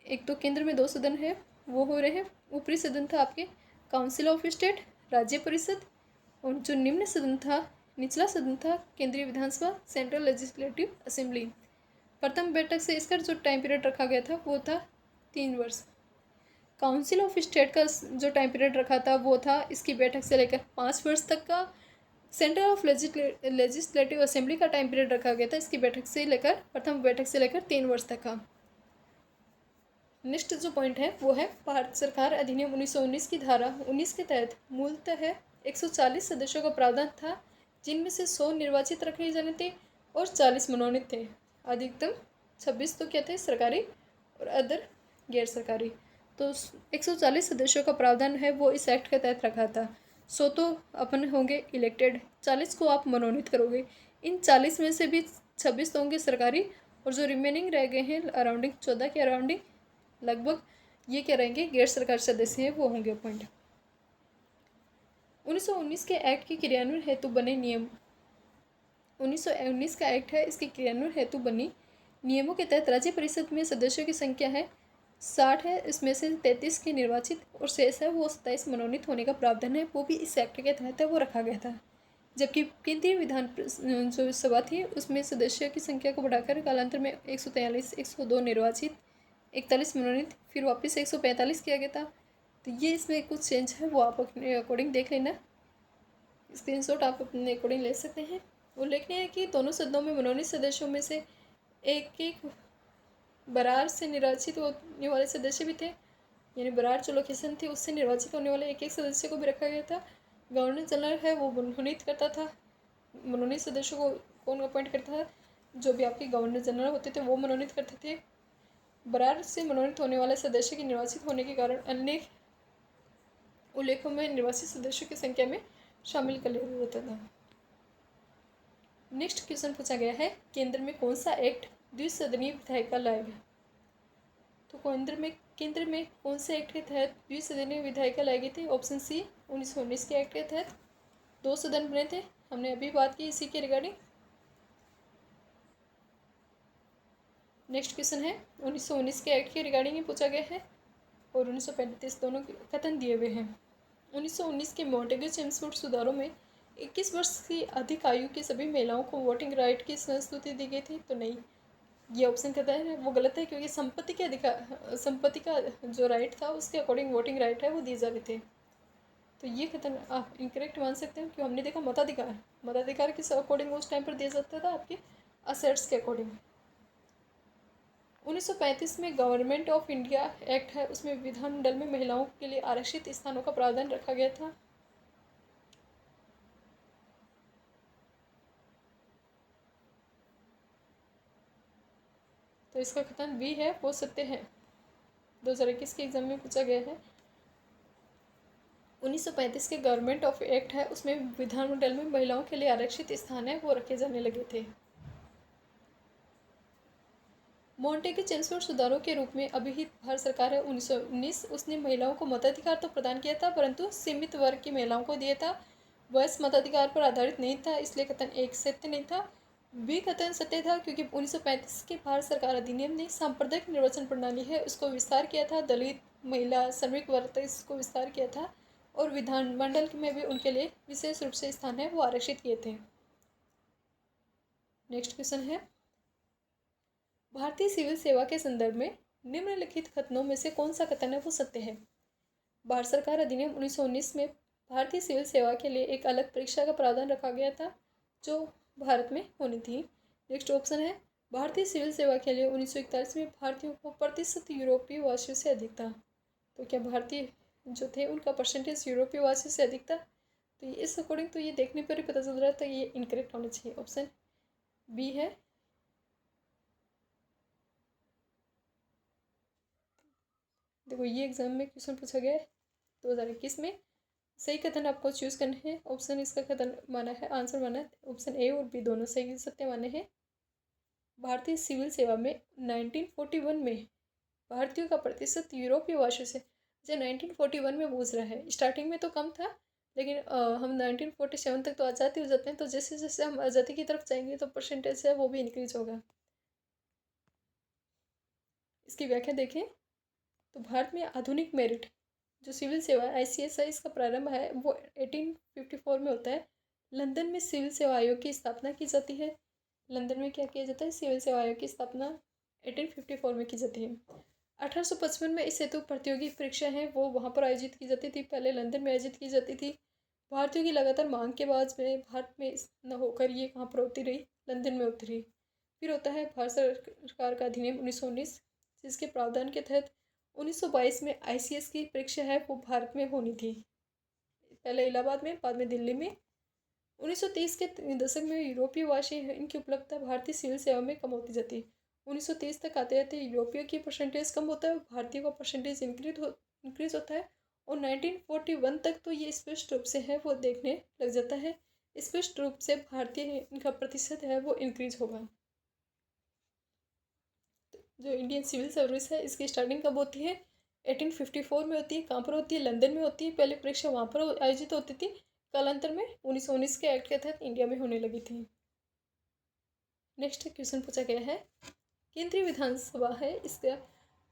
एक तो केंद्र में 2 सदन है वो हो रहे हैं। ऊपरी सदन था आपके काउंसिल ऑफ स्टेट, राज्य परिषद, और जो निम्न सदन था, निचला सदन था केंद्रीय विधानसभा, सेंट्रल लेजिस्लेटिव असेंबली। प्रथम बैठक से इसका जो टाइम पीरियड रखा गया था वो था 3 वर्ष। काउंसिल ऑफ स्टेट का जो टाइम पीरियड रखा था वो था इसकी बैठक से लेकर 5 वर्ष तक का। सेंटर ऑफ लेजिस्लेटिव असेंबली का टाइम पीरियड रखा गया था इसकी बैठक से लेकर, प्रथम बैठक से लेकर 3 वर्ष तक का। नेक्स्ट जो पॉइंट है वो है भारत सरकार अधिनियम 1919 की धारा 19 के तहत मूलतः 140 सदस्यों का प्रावधान था, जिनमें से 100 निर्वाचित रखे जाने थे और 40 मनोनीत थे। अधिकतम 26 तो क्या थे? सरकारी और अदर गैर सरकारी। तो 140 सदस्यों का प्रावधान है वो इस एक्ट के तहत रखा था। 100 तो अपन होंगे इलेक्टेड, 40 को आप मनोनीत करोगे। इन 40 में से भी 26 तो होंगे सरकारी, और जो रिमेनिंग रह गए हैं अराउंडिंग 14 के अराउंडिंग लगभग, ये क्या रहेंगे, गैर सरकारी सदस्य हैं, वो होंगे अपॉइंट। 1919 के एक्ट के क्रियान्वयन हेतु बने नियम। 1919 का एक्ट है, इसके क्रियान्वयन हेतु बनी नियमों के तहत राज्य परिषद में सदस्यों की संख्या है 60 है, इसमें से 33 के निर्वाचित और शेष है वो 27 मनोनीत होने का प्रावधान है, वो भी इस एक्ट के तहत है वो रखा गया था। जबकि केंद्रीय विधान जो सभा थी उसमें सदस्यों की संख्या को बढ़ाकर कालांतर में 143, 102 निर्वाचित, 41 मनोनीत, फिर वापस 145 किया गया था। तो ये इसमें कुछ चेंज है, वो आप अपने अकॉर्डिंग देख लेना, स्क्रीनशॉट आप अपने अकॉर्डिंग ले सकते हैं। उल्लेखनीय है कि दोनों सदनों में मनोनीत सदस्यों में से एक एक बरार से निर्वाचित होने वाले सदस्य भी थे, यानी बरार जो लोकेशन थी उससे निर्वाचित होने वाले एक एक सदस्य को भी रखा गया था। गवर्नर जनरल है वो मनोनीत करता था, मनोनीत सदस्यों को कौन अपॉइंट करता था, जो भी आपके गवर्नर जनरल होते थे वो मनोनीत करते थे। बरार से मनोनीत होने वाले सदस्य के निर्वाचित होने के कारण अन्य उल्लेखों में निर्वाचित सदस्यों की संख्या में शामिल कर लिया जाता था। नेक्स्ट क्वेश्चन पूछा गया है, केंद्र में कौन सा एक्ट द्विसदनीय विधायिका लाएगा। तो केंद्र में कौन से एक्ट के तहत द्विसदनीय विधायिका लाई गई थी। ऑप्शन सी 1919 के एक्ट के तहत 2 सदन बने थे, हमने अभी बात की इसी के रिगार्डिंग। नेक्स्ट क्वेश्चन है 1919 के एक्ट के रिगार्डिंग ही पूछा गया है, और 1935 दोनों के कथन दिए हुए हैं। 1919 के मॉन्टेग्यू चेम्सफोर्ड सुधारों में 21 वर्ष की अधिक आयु की सभी महिलाओं को वोटिंग राइट की संस्तुति दी गई थी। तो नहीं, ये ऑप्शन कहता है वो गलत है, क्योंकि संपत्ति का जो राइट था उसके अकॉर्डिंग वोटिंग राइट है वो दिए जा रहे थे। तो ये कथन आप इनकरेक्ट मान सकते हैं, क्योंकि हमने देखा मताधिकार किस अकॉर्डिंग उस टाइम पर दिया जाता था, आपके असेट्स के अकॉर्डिंग। 1935 में गवर्नमेंट ऑफ इंडिया एक्ट है, उसमें विधानमंडल में महिलाओं के लिए आरक्षित स्थानों का प्रावधान रखा गया था। तो इसका कथन भी है वो सत्य है, 2021 के एग्जाम में पूछा गया है। 1935 के गवर्नमेंट ऑफ एक्ट है, उसमें विधानमंडल में महिलाओं के लिए आरक्षित स्थान है वो रखे जाने लगे थे। मॉन्टेग्यू चेम्सफोर्ड सुधारों के रूप में अभिहित भारत सरकार है 1919, उसने महिलाओं को मताधिकार तो प्रदान किया था, परंतु सीमित वर्ग की महिलाओं को दिया था, वयस मताधिकार पर आधारित नहीं था, इसलिए कथन एक सत्य नहीं था। बी कथन सत्य था, क्योंकि 1935 के भारत सरकार अधिनियम ने सांप्रदायिक निर्वाचन प्रणाली है उसको विस्तार किया था, दलित, महिला, श्रमिक वर्ग तक इसको विस्तार किया था, और विधानमंडल में भी उनके लिए विशेष रूप से स्थान है वो आरक्षित किए थे। नेक्स्ट क्वेश्चन है, भारतीय सिविल सेवा के संदर्भ में निम्नलिखित कथनों में से कौन सा कथन है वो सत्य है। भारत सरकार अधिनियम 1919 में भारतीय सिविल सेवा के लिए एक अलग परीक्षा का प्रावधान रखा गया था जो भारत में होनी थी। नेक्स्ट ऑप्शन है, भारतीय सिविल सेवा के लिए 1941 में भारतीयों को प्रतिशत यूरोपीय वासियों से अधिक था। तो क्या भारतीय जो थे उनका परसेंटेज यूरोपीय वासियों से अधिक था। तो इस अकॉर्डिंग तो ये देखने पर ही पता चल रहा था ये इनकरेक्ट होना चाहिए, ऑप्शन बी है। देखो ये एग्जाम में क्वेश्चन पूछा गया है 2021 में, सही कथन आपको चूज करने हैं। ऑप्शन इसका कथन माना है, आंसर माना है, ऑप्शन ए और बी दोनों सही सत्य माने हैं। भारतीय सिविल सेवा में 1941 में भारतीयों का प्रतिशत यूरोपीय वासियों से, जो 1941 में पूछ रहा है, स्टार्टिंग में तो कम था, लेकिन हम 1947 तक तो आज़ादी हो जाते हैं, तो जैसे जैसे हम आज़ादी की तरफ जाएंगे तो परसेंटेज है वो भी इंक्रीज होगा। इसकी व्याख्या देखें तो भारत में आधुनिक मेरिट जो सिविल सेवा ICSI इसका प्रारंभ है वो 1854 में होता है। लंदन में सिविल सेवा आयोग की स्थापना की जाती है। लंदन में क्या किया जाता है, सिविल सेवा आयोग की स्थापना 1854 में की जाती है। 1855 में इस हेतु प्रतियोगी परीक्षा है वो वहाँ पर आयोजित की जाती थी, पहले लंदन में आयोजित की जाती थी। भारतीयों की लगातार मांग के बाद में भारत में न होकर ये कहाँ पर होती रही, लंदन में होती रही। फिर होता है भारत सरकार का अधिनियम 1919, जिसके प्रावधान के तहत 1922 में ICS की परीक्षा है वो भारत में होनी थी, पहले इलाहाबाद में, बाद में दिल्ली में। 1930 के दशक में यूरोपीय वासी इनकी उपलब्धता भारतीय सिविल सेवा में कम होती जाती है। 1930 तक आते आते यूरोपीय की परसेंटेज कम होता है, भारतीय का परसेंटेज इंक्रीज होता है, और 1941 तक तो ये स्पष्ट रूप से है वो देखने लग जाता है, स्पष्ट रूप से भारतीय इनका प्रतिशत है वो इंक्रीज होगा। जो इंडियन सिविल सर्विस है इसकी स्टार्टिंग कब होती है? 1854 में होती है। कहाँ पर होती है? लंदन में होती है। पहले परीक्षा वहाँ पर आयोजित होती थी, कालांतर में 1919 के एक्ट के तहत इंडिया में होने लगी थी। नेक्स्ट क्वेश्चन पूछा गया है, केंद्रीय विधानसभा है, इसका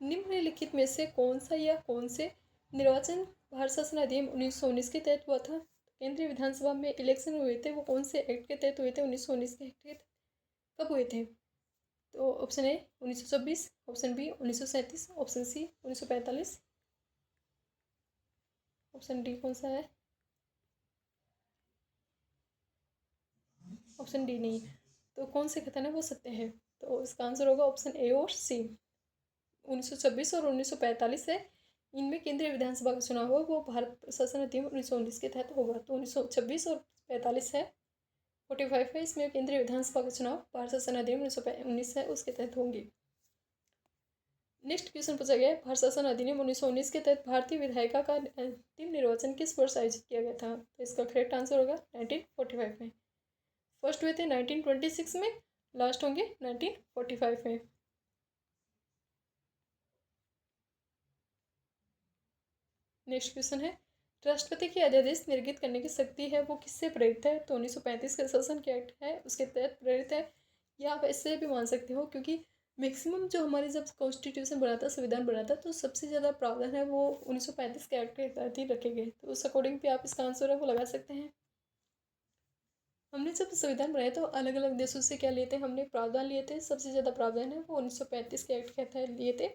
निम्नलिखित में से कौन सा या कौन से निर्वाचन भारत शासन अधिनियम 1919 के तहत हुआ था? केंद्रीय विधानसभा में इलेक्शन हुए थे, वो कौन से एक्ट के तहत हुए थे? 1919 के एक्ट के तहत कब हुए थे? तो option A 1926, option B 1937, option C 1945, option D कौन सा है? ऑप्शन डी नहीं, तो कौन से कथन है वो सत्य है? तो इसका आंसर होगा ऑप्शन ए और सी। 1926 और 1945 है, इनमें केंद्रीय विधानसभा का चुनाव हुआ, वो भारत शासन अधिनियम 1919 के तहत होगा। तो 1926 और 45 है, 45 है, इसमें केंद्रीय विधानसभा का चुनाव भारत शासन अधिनियम 1919 है उसके तहत होंगे। नेक्स्ट क्वेश्चन पूछा गया है, भारत शासन अधिनियम 1919 के तहत भारतीय विधायिका का अंतिम निर्वाचन किस वर्ष आयोजित किया गया था? तो इसका करेक्ट आंसर होगा 1945 में। फर्स्ट हुए थे 1926 में, लास्ट होंगे 1945 में। नेक्स्ट क्वेश्चन है, राष्ट्रपति की अध्यादेश निर्गत करने की शक्ति है वो किससे प्रेरित है? तो 1935 के शासन के एक्ट है उसके तहत प्रेरित है, या आप ऐसे भी मान सकते हो क्योंकि मैक्सिमम जो हमारे जब कॉन्स्टिट्यूशन बना था, संविधान बना था, तो सबसे ज़्यादा प्रावधान है वो 1935 के एक्ट के तहत ही रखे गए। तो उस अकॉर्डिंग भी आप इसका आंसर है वो लगा सकते हैं। हमने जब संविधान बनाया तो अलग अलग देशों से क्या लिए थे? हमने प्रावधान लिए थे, सबसे ज़्यादा प्रावधान है वो 1935 के एक्ट के तहत लिए थे।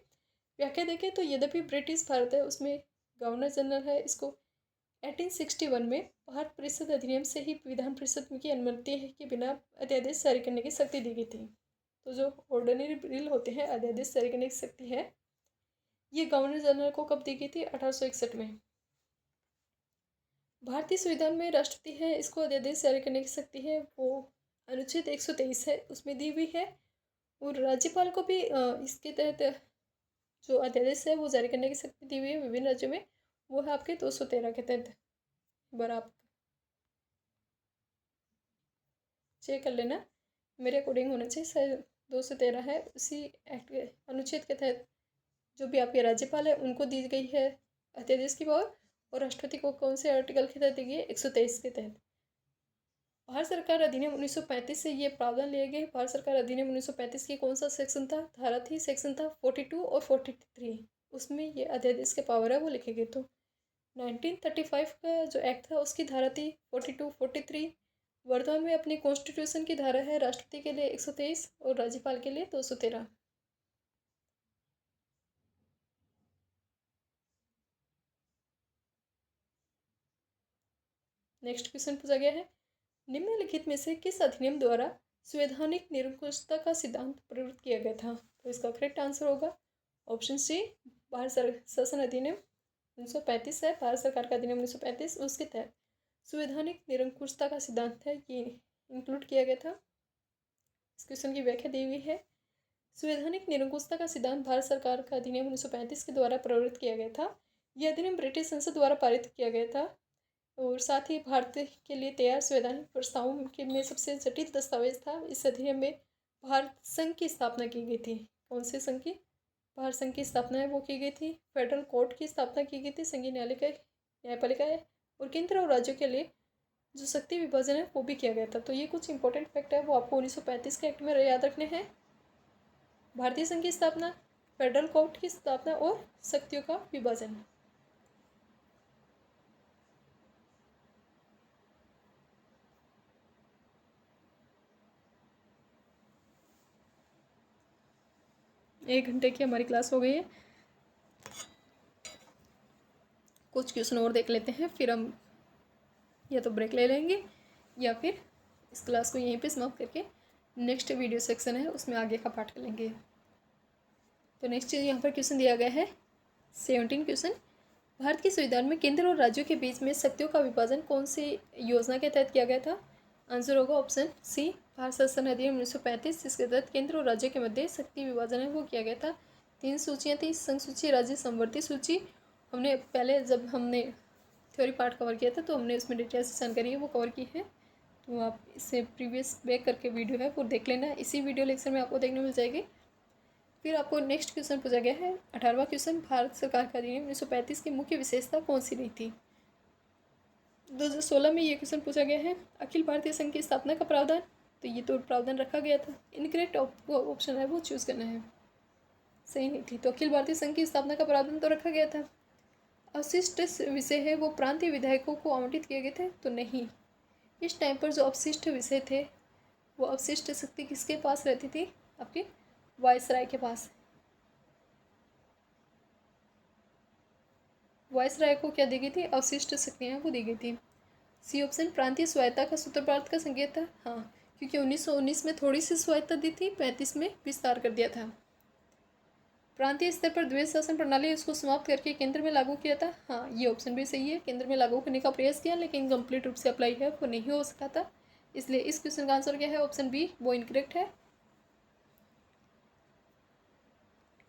व्याख्या देखें तो यद्यपि ब्रिटिश भारत है उसमें गवर्नर जनरल है, इसको 1861 में भारत परिषद अधिनियम से ही विधान परिषद की अनुमति के बिना अध्यादेश जारी करने की शक्ति दी गई थी। तो जो ऑर्डिनरी बिल होते हैं, अध्यादेश जारी करने की शक्ति है, ये गवर्नर जनरल को कब दी गई थी? 1861 में। भारतीय संविधान में राष्ट्रपति है, इसको अध्यादेश जारी करने की शक्ति है वो अनुच्छेद 123 है उसमें दी हुई है, और राज्यपाल को भी इसके तहत जो अध्यादेश है वो जारी करने की शक्ति दी हुई है विभिन्न राज्यों में, वो है आपके 213 के तहत। बराबर चेक कर लेना, मेरे अकॉर्डिंग होना चाहिए, शायद 213 है, उसी एक्ट के अनुच्छेद के तहत जो भी आपके राज्यपाल है उनको दी गई है अध्यादेश की पावर, और राष्ट्रपति को कौन से आर्टिकल के तहत दी गई है? 123 के तहत। भारत सरकार अधिनियम 1935 से ये प्रावधान लिए गए। भारत सरकार अधिनियम 1935 की कौन सा सेक्शन था? धारा थी, सेक्शन था 42 और 43, उसमें ये अध्यादेश के पावर है वो लिखे गए। तो 1935 का जो एक्ट था उसकी धारा थी 42, 43। वर्तमान में अपनी कॉन्स्टिट्यूशन की धारा है राष्ट्रपति के लिए 123 और राज्यपाल के लिए 213। नेक्स्ट क्वेश्चन पूछा गया है, निम्नलिखित में से किस अधिनियम द्वारा संवैधानिक निरंकुशता का सिद्धांत प्रयुक्त किया गया था? तो इसका करेक्ट आंसर होगा ऑप्शन सी, भारत शासन अधिनियम 1935 है, भारत सरकार का अधिनियम 1935, उसके तहत संवैधानिक निरंकुशता का सिद्धांत है ये इंक्लूड किया गया था। इस क्वेश्चन की व्याख्या दी हुई है, संवैधानिक निरंकुशता का सिद्धांत भारत सरकार का अधिनियम 1935 के द्वारा प्रवृत्त किया गया था। यह अधिनियम ब्रिटिश संसद द्वारा पारित किया गया था, और साथ ही भारत के लिए तैयार संवैधानिक प्रस्तावों के में सबसे जटिल दस्तावेज था। इस अधिनियम में भारत संघ की स्थापना की गई थी। कौन से संघ की? भारत संघ की स्थापना है वो की गई थी। फेडरल कोर्ट की स्थापना की गई थी, संघीय न्यायपालिका है, और केंद्र और राज्यों के लिए जो शक्ति विभाजन है वो भी किया गया था। तो ये कुछ इंपॉर्टेंट फैक्ट है वो आपको 1935 के एक्ट में याद रखने हैं। भारतीय संघ की स्थापना, फेडरल कोर्ट की स्थापना और शक्तियों का विभाजन। एक घंटे की हमारी क्लास हो गई है, कुछ क्वेश्चन और देख लेते हैं, फिर हम या तो ब्रेक ले लेंगे या फिर इस क्लास को यहीं पे समाप्त करके नेक्स्ट वीडियो सेक्शन है उसमें आगे का पाठ कर लेंगे। तो नेक्स्ट यहाँ पर क्वेश्चन दिया गया है 17 क्वेश्चन, भारत के संविधान में केंद्र और राज्यों के बीच में शक्तियों का विभाजन कौन सी योजना के तहत किया गया था? आंसर होगा ऑप्शन सी, भारत शासन अधिनियम 1935, जिसके तहत केंद्र और राज्यों के मध्य शक्ति विभाजन है वो किया गया था। 3 सूचियाँ थी, संघ सूची, राज्य समवर्ती सूची। हमने पहले जब हमने थ्योरी पार्ट कवर किया था तो हमने उसमें डिटेल से जानकारी है वो कवर की है, तो आप इसे प्रीवियस बैक करके वीडियो है वो देख लेना, इसी वीडियो लेक्चर में आपको देखने मिल जाएगी। फिर आपको नेक्स्ट क्वेश्चन पूछा गया है 18वां क्वेश्चन, भारत सरकार का अधिनियम 1935 की मुख्य विशेषता कौन सी नहीं थी। 2016 में ये क्वेश्चन पूछा गया है, अखिल भारतीय संघ की स्थापना का प्रावधान, तो ये तो प्रावधान रखा गया था। इनकरेक्ट ऑप्शन है वो चूज़ करना है, सही नहीं थी। तो अखिल भारतीय संघ की स्थापना का प्रावधान तो रखा गया था। अवशिष्ट विषय है वो प्रांतीय विधायकों को आवंटित किए गए थे, तो नहीं। इस टाइम पर जो अवशिष्ट विषय थे वो अवशिष्ट शक्ति किसके पास रहती थी, आपके वायसराय के पास। वायसराय को क्या दी गई थी, अवशिष्ट शक्तियाँ वो दी गई थी। सी ऑप्शन, प्रांतीय स्वायत्ता का सूत्रपात का संकेत था। हाँ, क्योंकि 1919 में थोड़ी सी स्वायत्ता दी थी, 35 में विस्तार कर दिया था। प्रांतीय स्तर पर द्वैध शासन प्रणाली उसको समाप्त करके केंद्र में लागू किया था। हाँ, ये ऑप्शन भी सही है, केंद्र में लागू करने का प्रयास किया लेकिन कंप्लीट रूप से अप्लाई है वो नहीं हो सका था, इसलिए इस क्वेश्चन का आंसर क्या है, ऑप्शन बी वो इनकरेक्ट है।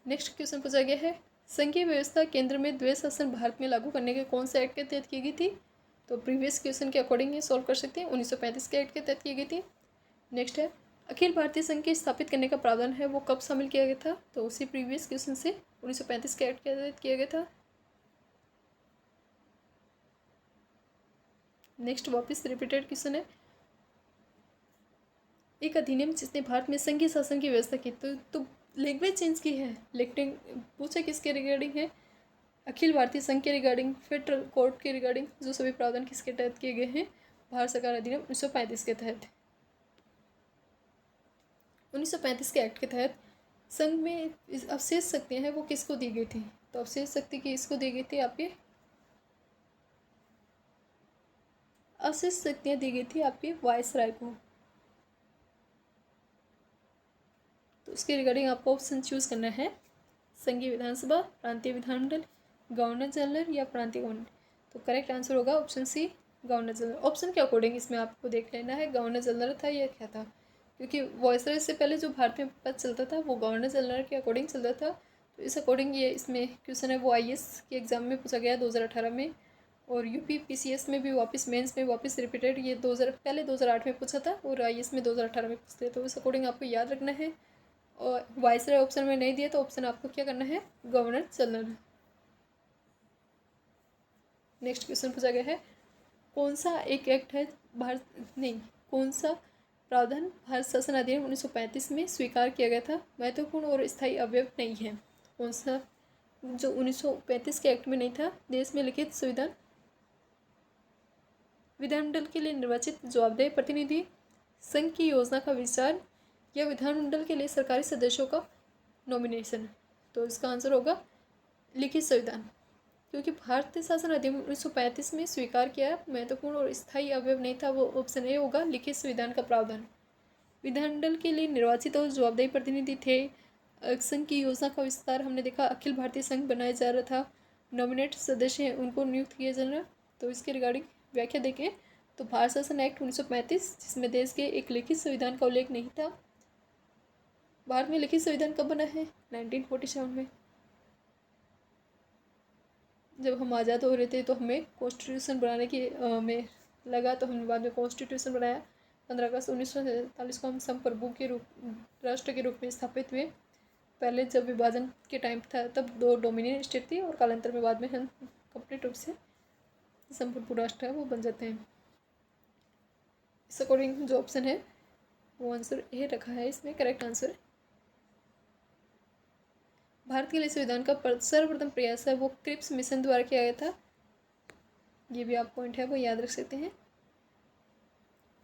नेक्स्ट क्वेश्चन पूछा गया है, संघीय व्यवस्था केंद्र में द्वैध शासन भारत में लागू करने के कौन से एक्ट के तहत की गई थी। तो प्रीवियस क्वेश्चन के अकॉर्डिंग ये सॉल्व कर सकते हैं, 1935 के एक्ट के तहत की गई थी। नेक्स्ट है, अखिल भारतीय संघ के स्थापित करने का प्रावधान है वो कब शामिल किया गया था। तो उसी प्रीवियस क्वेश्चन से 1935 के एक्ट के तहत किया गया था। नेक्स्ट वापस रिपीटेड क्वेश्चन है, एक अधिनियम जिसने भारत में संघीय शासन की व्यवस्था की, तो लैंग्वेज चेंज की है, लेकिन पूछा किसके रिगार्डिंग है, अखिल भारतीय संघ के रिगार्डिंग, फेडरल कोर्ट के रिगार्डिंग, जो सभी प्रावधान किसके तहत किए गए हैं, भारत सरकार अधिनियम 1935 के तहत। 1935 के एक्ट के तहत संघ में अवशेष शक्तियाँ हैं वो किसको दी गई थी। तो अवशेष शक्ति किसको दी गई थी, आपके अवशेष शक्तियाँ दी गई थी आपके वायसराय को। तो उसके रिगार्डिंग आपको ऑप्शन चूज करना है, संघीय विधानसभा, प्रांतीय विधानमंडल, गवर्नर जनरल या प्रांतीय गवर्नर। तो करेक्ट आंसर होगा option C, governor general. Option के अकॉर्डिंग इसमें आपको देख लेना है गवर्नर जनरल था या क्या था, क्योंकि वायसराय से पहले जो भारत में पद चलता था वो गवर्नर जनरल के अकॉर्डिंग चलता था। तो इस अकॉर्डिंग ये इसमें क्वेश्चन है वो IAS के एग्जाम में पूछा गया 2018 में, और UP PCS में भी वापस मेंस में वापस रिपीटेड, ये 2000 पहले 2008 में पूछा था और IAS में 2018 में पूछते, तो इस अकॉर्डिंग आपको याद रखना है। और वायसराय ऑप्शन में नहीं दिया तो ऑप्शन आपको क्या करना है, गवर्नर जनरल। नेक्स्ट क्वेश्चन पूछा गया है, कौन सा एक एक्ट है भारत नहीं कौन सा प्रावधान भारत शासन अधिनियम 1935 में स्वीकार किया गया था, महत्वपूर्ण और स्थायी अवयव नहीं है। कौन सा जो 1935 के एक्ट में नहीं था, देश में लिखित संविधान, विधानमंडल के लिए निर्वाचित जवाबदेह प्रतिनिधि, संघ की योजना का विचार, या विधानमंडल के लिए सरकारी सदस्यों का नॉमिनेशन। तो इसका आंसर होगा लिखित संविधान, क्योंकि भारतीय शासन अधिनियम 1935 में स्वीकार किया महत्वपूर्ण और स्थायी अवयव नहीं था, वो ऑप्शन ए होगा, लिखित संविधान का प्रावधान। विधानमंडल के लिए निर्वाचित और जवाबदेही प्रतिनिधि थे, संघ की योजना का विस्तार हमने देखा, अखिल भारतीय संघ बनाया जा रहा था, नॉमिनेट सदस्य हैं उनको नियुक्त किया जाना। तो इसके रिगार्डिंग व्याख्या देखें तो भारत शासन एक्ट 1935 जिसमें देश के एक लिखित संविधान का उल्लेख नहीं था। भारत में लिखित संविधान कब बना है, 1947 में, जब हम आज़ाद हो रहे थे तो हमें कॉन्स्टिट्यूशन बनाने की में लगा, तो हमने बाद में कॉन्स्टिट्यूशन बनाया। 15 अगस्त 1947 को हम संप्रभु के रूप राष्ट्र के रूप में स्थापित हुए। पहले जब विभाजन के टाइम था तब 2 डोमिनियन स्टेट थी, और कालांतर में बाद में हम कंप्लीट रूप से संप्रभु राष्ट्र है वो बन जाते हैं। इस अकॉर्डिंग जो ऑप्शन है वो आंसर ए रखा है, इसमें करेक्ट आंसर। भारत के लिए संविधान का सर्वप्रथम प्रयास है वो क्रिप्स मिशन द्वारा किया गया था, ये भी आप पॉइंट है वो याद रख सकते हैं।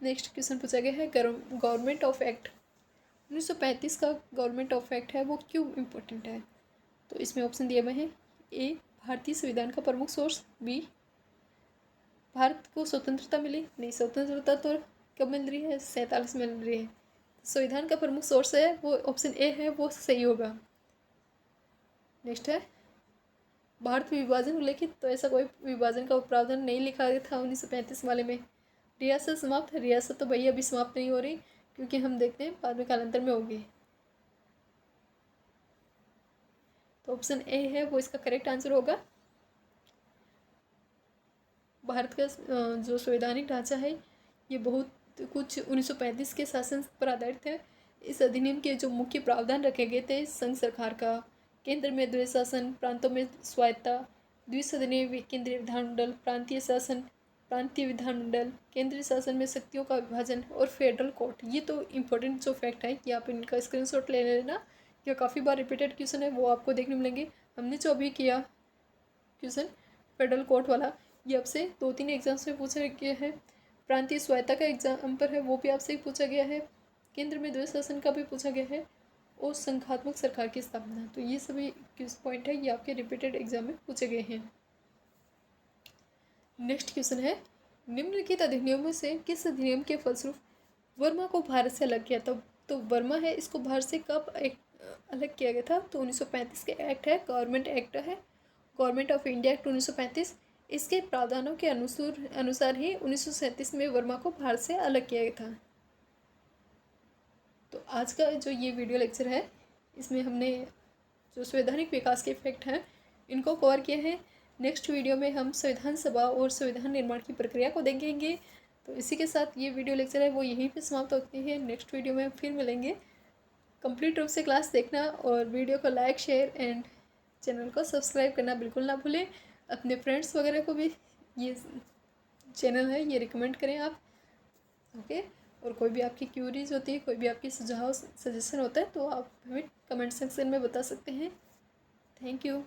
नेक्स्ट क्वेश्चन पूछा गया है, गवर्नमेंट ऑफ एक्ट 1935 का गवर्नमेंट ऑफ एक्ट है वो क्यों इम्पोर्टेंट है। तो इसमें ऑप्शन दिए हुए हैं, ए भारतीय संविधान का प्रमुख सोर्स, बी भारत को स्वतंत्रता मिली, नहीं स्वतंत्रता तो कब मिल रही है, 47 में मिल रही है, संविधान का प्रमुख सोर्स है वो ऑप्शन ए है वो सही होगा। नेक्स्ट है, भारत विभाजन उल्लेखित, तो ऐसा कोई विभाजन का प्रावधान नहीं लिखा गया था 1935 वाले में। रियासत समाप्त, रियासत तो भैया अभी समाप्त नहीं हो रही, क्योंकि हम देखते हैं बाद में कालांतर में होगी। तो ऑप्शन ए है वो इसका करेक्ट आंसर होगा। भारत का जो संवैधानिक ढांचा है ये बहुत कुछ 1935 के शासन पर आधारित है। इस अधिनियम के जो मुख्य प्रावधान रखे गए थे, संघ सरकार का, केंद्र में द्वैध शासन, प्रांतों में स्वायत्ता, द्विसदनीय केंद्रीय विधानमंडल, प्रांतीय शासन, प्रांतीय विधानमंडल, केंद्रीय शासन में शक्तियों का विभाजन और फेडरल कोर्ट। ये तो इम्पोर्टेंट जो फैक्ट है ये आप इनका स्क्रीनशॉट ले लेना। यह काफ़ी बार रिपीटेड क्वेश्चन है, वो आपको देखने मिलेंगे। हमने जो अभी किया क्वेश्चन फेडरल कोर्ट वाला, ये आपसे 2-3 एग्जाम्स में पूछा गया है। प्रांतीय स्वायत्ता का एग्जाम पर है, वो भी आपसे पूछा गया है। केंद्र में द्वैध शासन का भी पूछा गया है और संघात्मक सरकार की स्थापना। तो ये सभी किस पॉइंट है, ये आपके रिपीटेड एग्जाम में पूछे गए हैं। नेक्स्ट क्वेश्चन है, निम्नलिखित अधिनियमों से किस अधिनियम के फलस्वरूप वर्मा को भारत से अलग किया था? तो वर्मा है, इसको भारत से कब अलग किया गया था? तो 1935 के एक्ट है, गवर्नमेंट एक्ट है, गवर्नमेंट ऑफ इंडिया एक्ट 1935। इसके प्रावधानों के अनुसार ही 1937 में वर्मा को भारत से अलग किया गया था। तो आज का जो ये वीडियो लेक्चर है, इसमें हमने जो संवैधानिक विकास के इफेक्ट हैं इनको कवर किए हैं। नेक्स्ट वीडियो में हम संविधान सभा और संविधान निर्माण की प्रक्रिया को देखेंगे। तो इसी के साथ ये वीडियो लेक्चर है वो यहीं पे समाप्त होती है। नेक्स्ट वीडियो में फिर मिलेंगे। कंप्लीट रूप से क्लास देखना और वीडियो को लाइक, शेयर एंड चैनल को सब्सक्राइब करना बिल्कुल ना भूलें। अपने फ्रेंड्स वगैरह को भी ये चैनल है ये रिकमेंड करें आप। ओके, और कोई भी आपकी क्यूरीज होती है, कोई भी आपकी सुझाव सजेशन होता है तो आप हमें कमेंट सेक्शन में बता सकते हैं। Thank you.